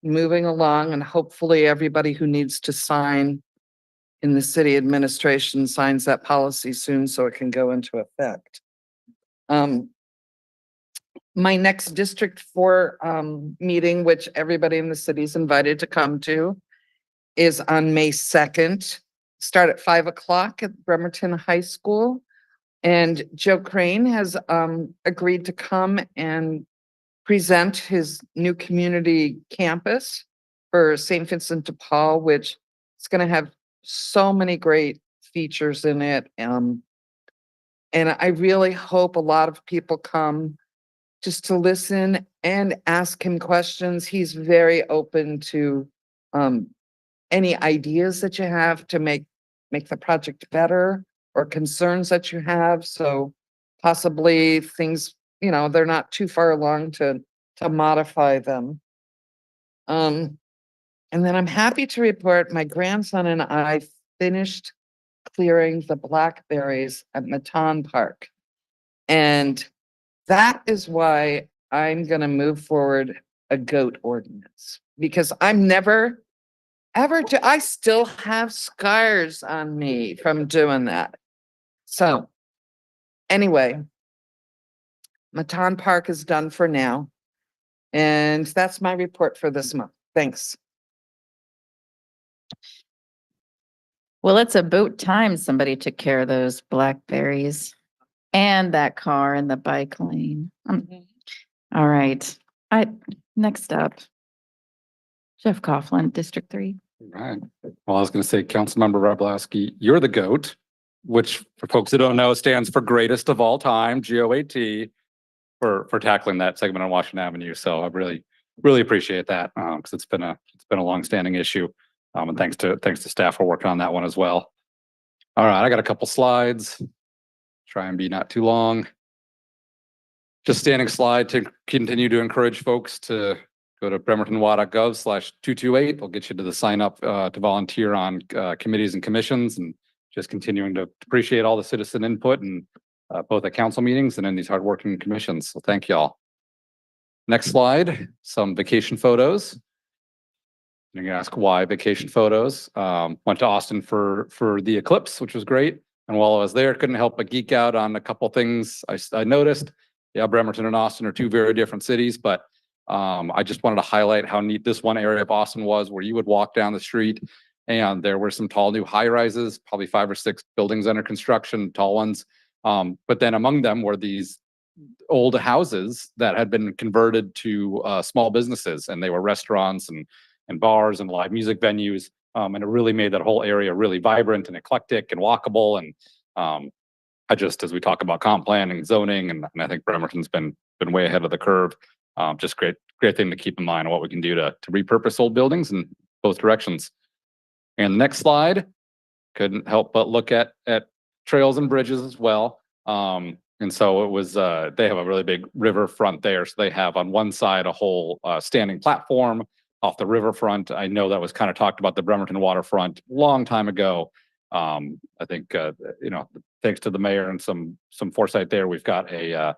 moving along, and hopefully everybody who needs to sign in the city administration signs that policy soon so it can go into effect. My next District 4 meeting, which everybody in the city is invited to come to, is on May 2nd. Start at 5 o'clock at Bremerton High School. And Joe Crane has agreed to come and present his new community campus for St. Vincent de Paul, which is going to have so many great features in it. And I really hope a lot of people come just to listen and ask him questions. He's very open to any ideas that you have to make the project better or concerns that you have. So possibly things, they're not too far along to modify them. And then I'm happy to report my grandson and I finished clearing the blackberries at Matan Park. And that is why I'm going to move forward a goat ordinance, because I'm never, ever, I still have scars on me from doing that. So anyway, Matan Park is done for now. And that's my report for this month. Thanks.
Well, it's about time somebody took care of those blackberries and that car in the bike lane. All right. Next up, Jeff Coughlin, District 3.
Right. Well, I was going to say, Councilmember Roblowski, you're the GOAT, which for folks who don't know stands for greatest of all time, GOAT, for tackling that segment on Washington Avenue. So I really appreciate that because it's been a longstanding issue. And thanks to staff for working on that one as well. All right, I got a couple slides. Try and be not too long. Just standing slide to continue to encourage folks to go to bremertonwa.gov/228. It'll get you to the sign up to volunteer on committees and commissions, and just continuing to appreciate all the citizen input and both at council meetings and in these hardworking commissions. So thank y'all. Next slide, some vacation photos. You're gonna ask why vacation photos. Went to Austin for the eclipse, which was great. And while I was there, couldn't help but geek out on a couple things I noticed. Yeah, Bremerton and Austin are two very different cities, but I just wanted to highlight how neat this one area of Austin was, where you would walk down the street and there were some tall new high rises, probably 5 or 6 buildings under construction, tall ones. But then among them were these old houses that had been converted to small businesses, and they were restaurants and bars and live music venues. And it really made that whole area really vibrant and eclectic and walkable. And I just, as we talk about comp plan and zoning, and I think Bremerton's been way ahead of the curve. Just great thing to keep in mind on what we can do to repurpose old buildings in both directions. And the next slide, couldn't help but look at trails and bridges as well. And so it was, they have a really big riverfront there. So they have on one side a whole standing platform off the riverfront. I know that was kind of talked about the Bremerton waterfront a long time ago. I think, thanks to the mayor and some foresight there, we've got a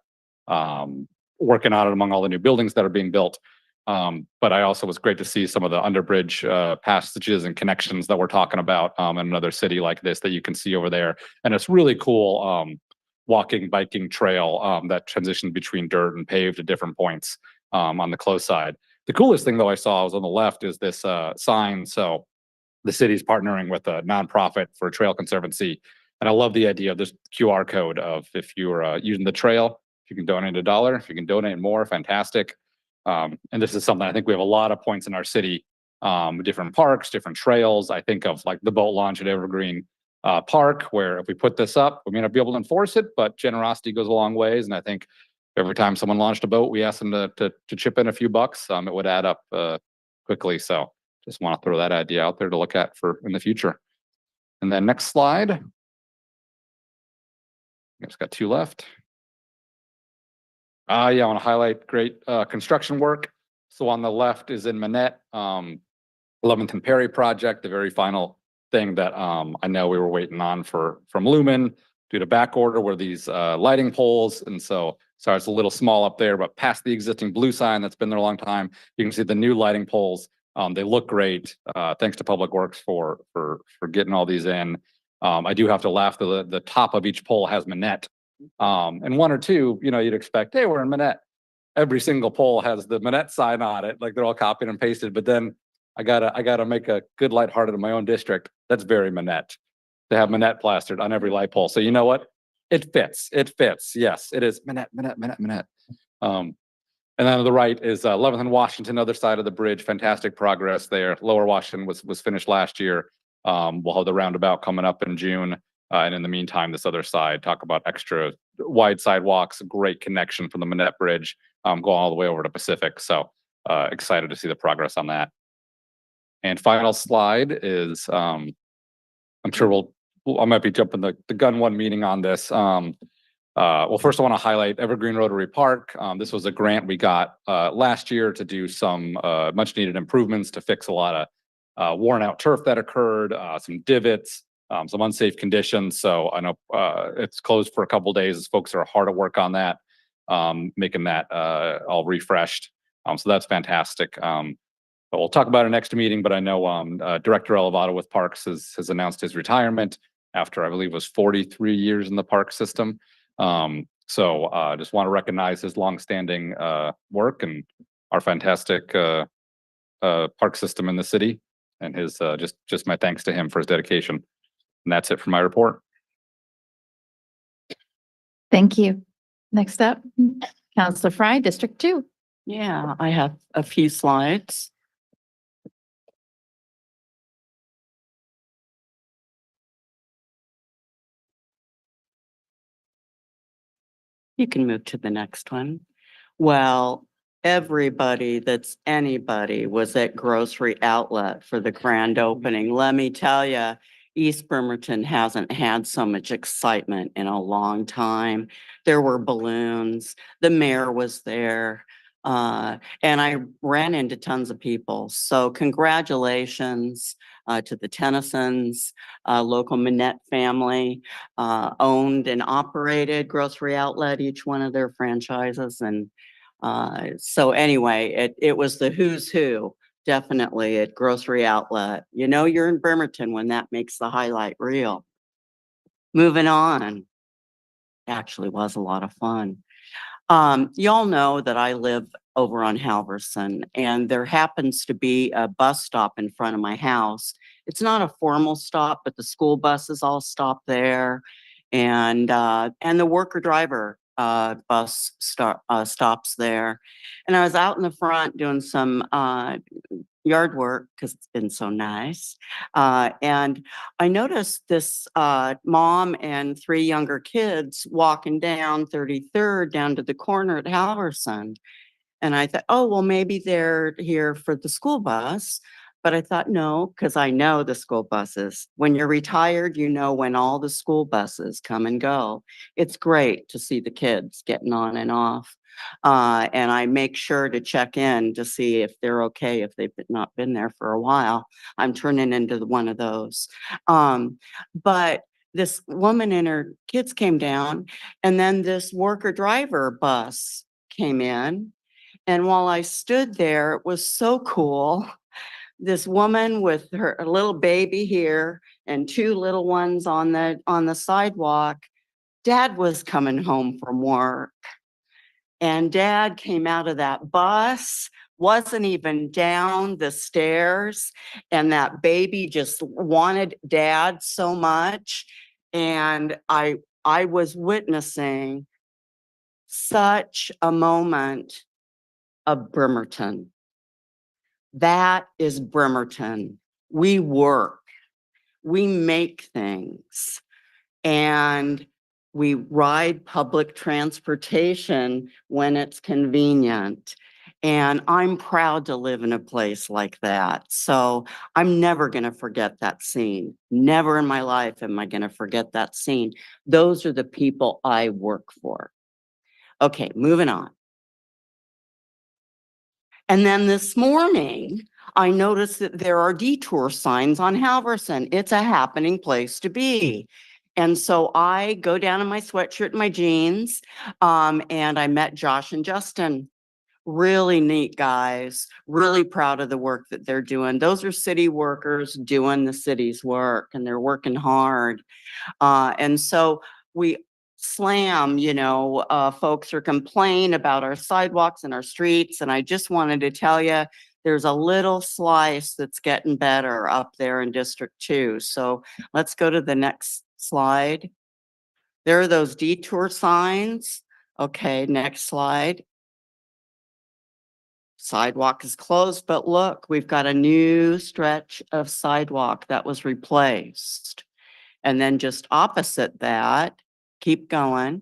working on it among all the new buildings that are being built. But I also was great to see some of the underbridge passages and connections that we're talking about in another city like this that you can see over there. And it's really cool walking, biking trail that transitions between dirt and paved at different points on the close side. The coolest thing though I saw was on the left is this sign. So the city's partnering with a nonprofit for trail conservancy. And I love the idea of this QR code of if you're using the trail, if you can donate $1, if you can donate more, fantastic. And this is something I think we have a lot of points in our city, different parks, different trails. I think of like the boat launch at Evergreen Park, where if we put this up, we may not be able to enforce it, but generosity goes a long ways. And I think every time someone launched a boat, we asked them to chip in a few bucks. It would add up quickly. So just want to throw that idea out there to look at for in the future. And then next slide. I just got 2 left. Yeah, I want to highlight great construction work. So on the left is in Manette, 11th and Perry project, the very final thing that I know we were waiting on from Lumen due to back order were these lighting poles. And so, sorry, it's a little small up there, but past the existing blue sign that's been there a long time, you can see the new lighting poles. They look great. Thanks to Public Works for getting all these in. I do have to laugh that the top of each pole has Manette. And 1 or 2, you'd expect, hey, we're in Manette. Every single pole has the Manette sign on it, like they're all copied and pasted. But then I gotta make a good lighthearted in my own district. That's very Manette to have Manette plastered on every light pole. So you know what? It fits. It fits. Yes, it is Manette. And then on the right is 11th and Washington, other side of the bridge. Fantastic progress there. Lower Washington was finished last year. We'll have the roundabout coming up in June. And in the meantime, this other side, talk about extra wide sidewalks, great connection from the Manette Bridge, going all the way over to Pacific. So excited to see the progress on that. And final slide is, I'm sure I might be jumping the gun one meeting on this. Well, first I want to highlight Evergreen Rotary Park. This was a grant we got last year to do some much needed improvements to fix a lot of worn out turf that occurred, some divots, some unsafe conditions. So I know it's closed for a couple of days as folks are hard at work on that, making that all refreshed. So that's fantastic. But we'll talk about it next meeting, but I know Director Elevado with Parks has announced his retirement after I believe it was 43 years in the park system. So just want to recognize his longstanding work and our fantastic park system in the city, and his just my thanks to him for his dedication. And that's it for my report.
Thank you. Next up, Councilor Fry, District 2.
Yeah, I have a few slides. You can move to the next one. Well, everybody that's anybody was at Grocery Outlet for the grand opening. Let me tell you, East Bremerton hasn't had so much excitement in a long time. There were balloons, the mayor was there, and I ran into tons of people. So congratulations to the Tennysons, local Manette family, owned and operated Grocery Outlet, each one of their franchises. And so anyway, it was the who's who, definitely at Grocery Outlet. You know, you're in Bremerton when that makes the highlight reel. Moving on. Actually was a lot of fun. Y'all know that I live over on Halverson, and there happens to be a bus stop in front of my house. It's not a formal stop, but the school buses all stop there, and the worker driver bus stops there. And I was out in the front doing some yard work because it's been so nice. And I noticed this mom and 3 younger kids walking down 33rd down to the corner at Halverson. And I thought, oh, well, maybe they're here for the school bus. But I thought, no, because I know the school buses. When you're retired, you know when all the school buses come and go. It's great to see the kids getting on and off. And I make sure to check in to see if they're okay, if they've not been there for a while. I'm turning into one of those. But this woman and her kids came down, and then this worker driver bus came in. And while I stood there, it was so cool. This woman with her little baby here and 2 little ones on the sidewalk. Dad was coming home from work, and Dad came out of that bus, wasn't even down the stairs, and that baby just wanted Dad so much. And I was witnessing such a moment of Bremerton. That is Bremerton. We work, we make things, and we ride public transportation when it's convenient. And I'm proud to live in a place like that. So I'm never going to forget that scene. Never in my life am I going to forget that scene. Those are the people I work for. Okay, moving on. And then this morning, I noticed that there are detour signs on Halverson. It's a happening place to be. And so I go down in my sweatshirt and my jeans, and I met Josh and Justin. Really neat guys, really proud of the work that they're doing. Those are city workers doing the city's work, and they're working hard. And so we slam, folks are complaining about our sidewalks and our streets. And I just wanted to tell you, there's a little slice that's getting better up there in District 2. So let's go to the next slide. There are those detour signs. Okay, next slide. Sidewalk is closed, but look, we've got a new stretch of sidewalk that was replaced. And then just opposite that, keep going.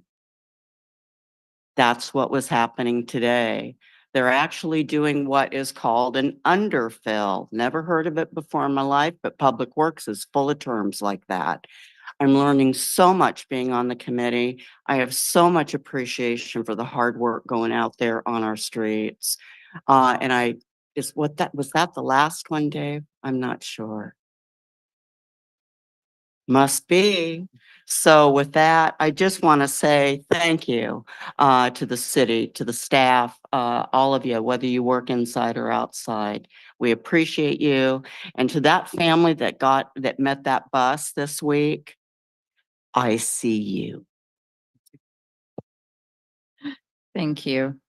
That's what was happening today. They're actually doing what is called an underfill. Never heard of it before in my life, but Public Works is full of terms like that. I'm learning so much being on the committee. I have so much appreciation for the hard work going out there on our streets. And I is what that was that the last one, Dave? I'm not sure. Must be. So with that, I just want to say thank you to the city, to the staff, all of you, whether you work inside or outside. We appreciate you. And to that family that met that bus this week, I see you.
Thank you.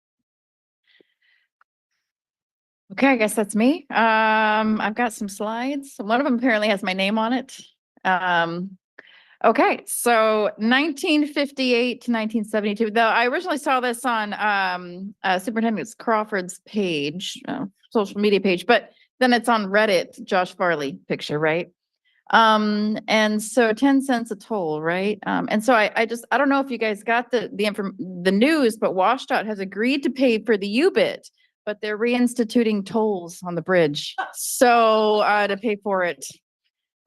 Okay, I guess that's me. I've got some slides. One of them apparently has my name on it. Okay, so 1958 to 1972. Though I originally saw this on Superintendent Crawford's page, social media page, but then it's on Reddit, Josh Farley picture, right? And so 10 cents a toll, right? And so I don't know if you guys got the news, but WashDOT has agreed to pay for the U-bit, but they're reinstituting tolls on the bridge. So to pay for it.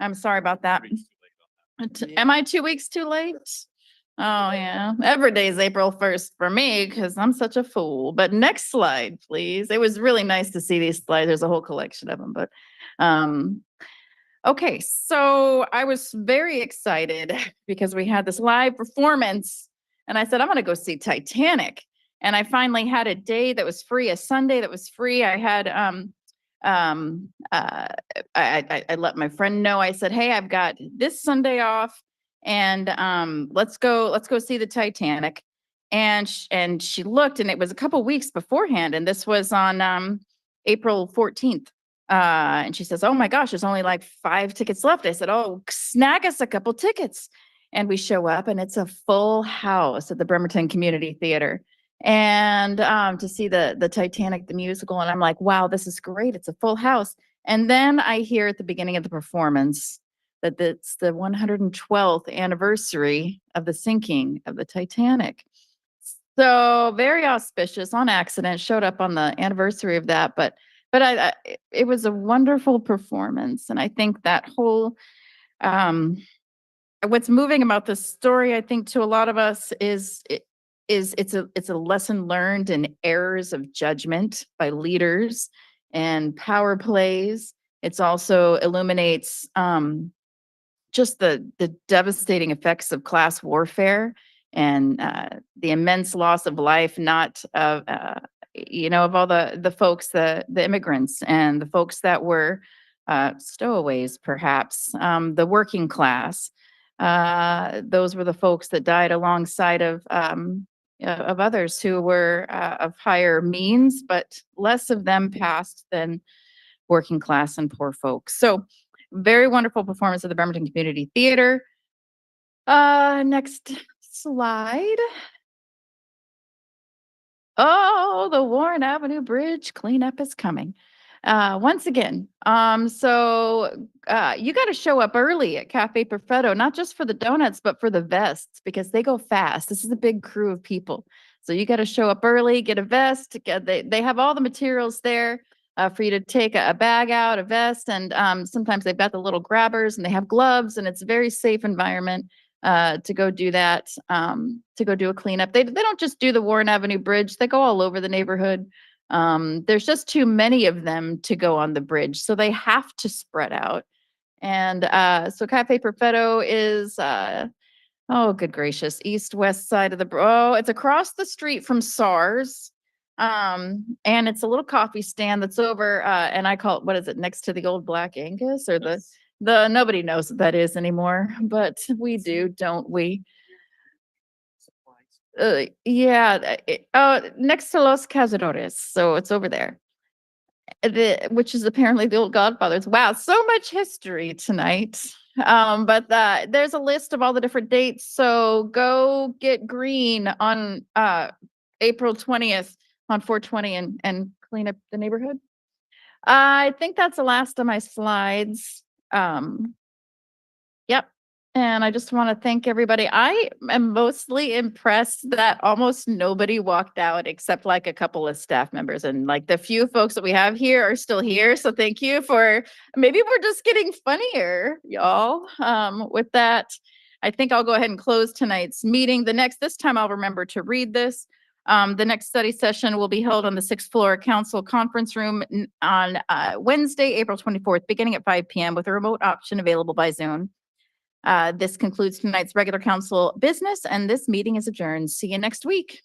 I'm sorry about that. Am I 2 weeks too late? Oh, yeah. Every day is April 1st for me because I'm such a fool. But next slide, please. It was really nice to see these slides. There's a whole collection of them. But okay, so I was very excited because we had this live performance. And I said, I'm going to go see Titanic. And I finally had a day that was free, a Sunday that was free. I had I let my friend know. I said, hey, I've got this Sunday off and let's go see the Titanic. And she looked, and it was a couple weeks beforehand, and this was on April 14th. And she says, oh my gosh, there's only like 5 tickets left. I said, oh, snag us a couple tickets. And we show up, and it's a full house at the Bremerton Community Theater. And to see the Titanic, the musical, and I'm like, wow, this is great. It's a full house. And then I hear at the beginning of the performance that it's the 112th anniversary of the sinking of the Titanic. So very auspicious, on accident, showed up on the anniversary of that, but it was a wonderful performance. And I think that whole what's moving about this story, I think, to a lot of us is it's a lesson learned in errors of judgment by leaders and power plays. It's also illuminates just the devastating effects of class warfare and the immense loss of life, not of of all the folks, the immigrants and the folks that were stowaways, perhaps, the working class. Those were the folks that died alongside of others who were of higher means, but less of them passed than working class and poor folks. So very wonderful performance of the Bremerton Community Theater. Next slide. Oh, the Warren Avenue Bridge cleanup is coming. Once again, so you got to show up early at Cafe Perfetto, not just for the donuts, but for the vests, because they go fast. This is a big crew of people. So you got to show up early, get a vest. They have all the materials there for you to take a bag out, a vest, and sometimes they've got the little grabbers, and they have gloves, and it's a very safe environment to go do that, to go do a cleanup. They don't just do the Warren Avenue Bridge. They go all over the neighborhood. There's just too many of them to go on the bridge, so they have to spread out. And so Cafe Perfetto is, oh, good gracious, east-west side of it's across the street from SARS. And it's a little coffee stand that's over, and I call it, what is it, next to the old Black Angus, or the nobody knows what that is anymore, but we do, don't we? Yeah, next to Los Cazadores, so it's over there. Which is apparently the old Godfathers. Wow, so much history tonight. But there's a list of all the different dates. So go get green on April 20th on 420 and clean up the neighborhood. I think that's the last of my slides. Yep. And I just want to thank everybody. I am mostly impressed that almost nobody walked out except like a couple of staff members, and like the few folks that we have here are still here. So thank you for, maybe we're just getting funnier, y'all. With that, I think I'll go ahead and close tonight's meeting. This time I'll remember to read this. The next study session will be held on the 6th floor council conference room on Wednesday, April 24th, beginning at 5 p.m. with a remote option available by Zoom. This concludes tonight's regular council business, and this meeting is adjourned. See you next week.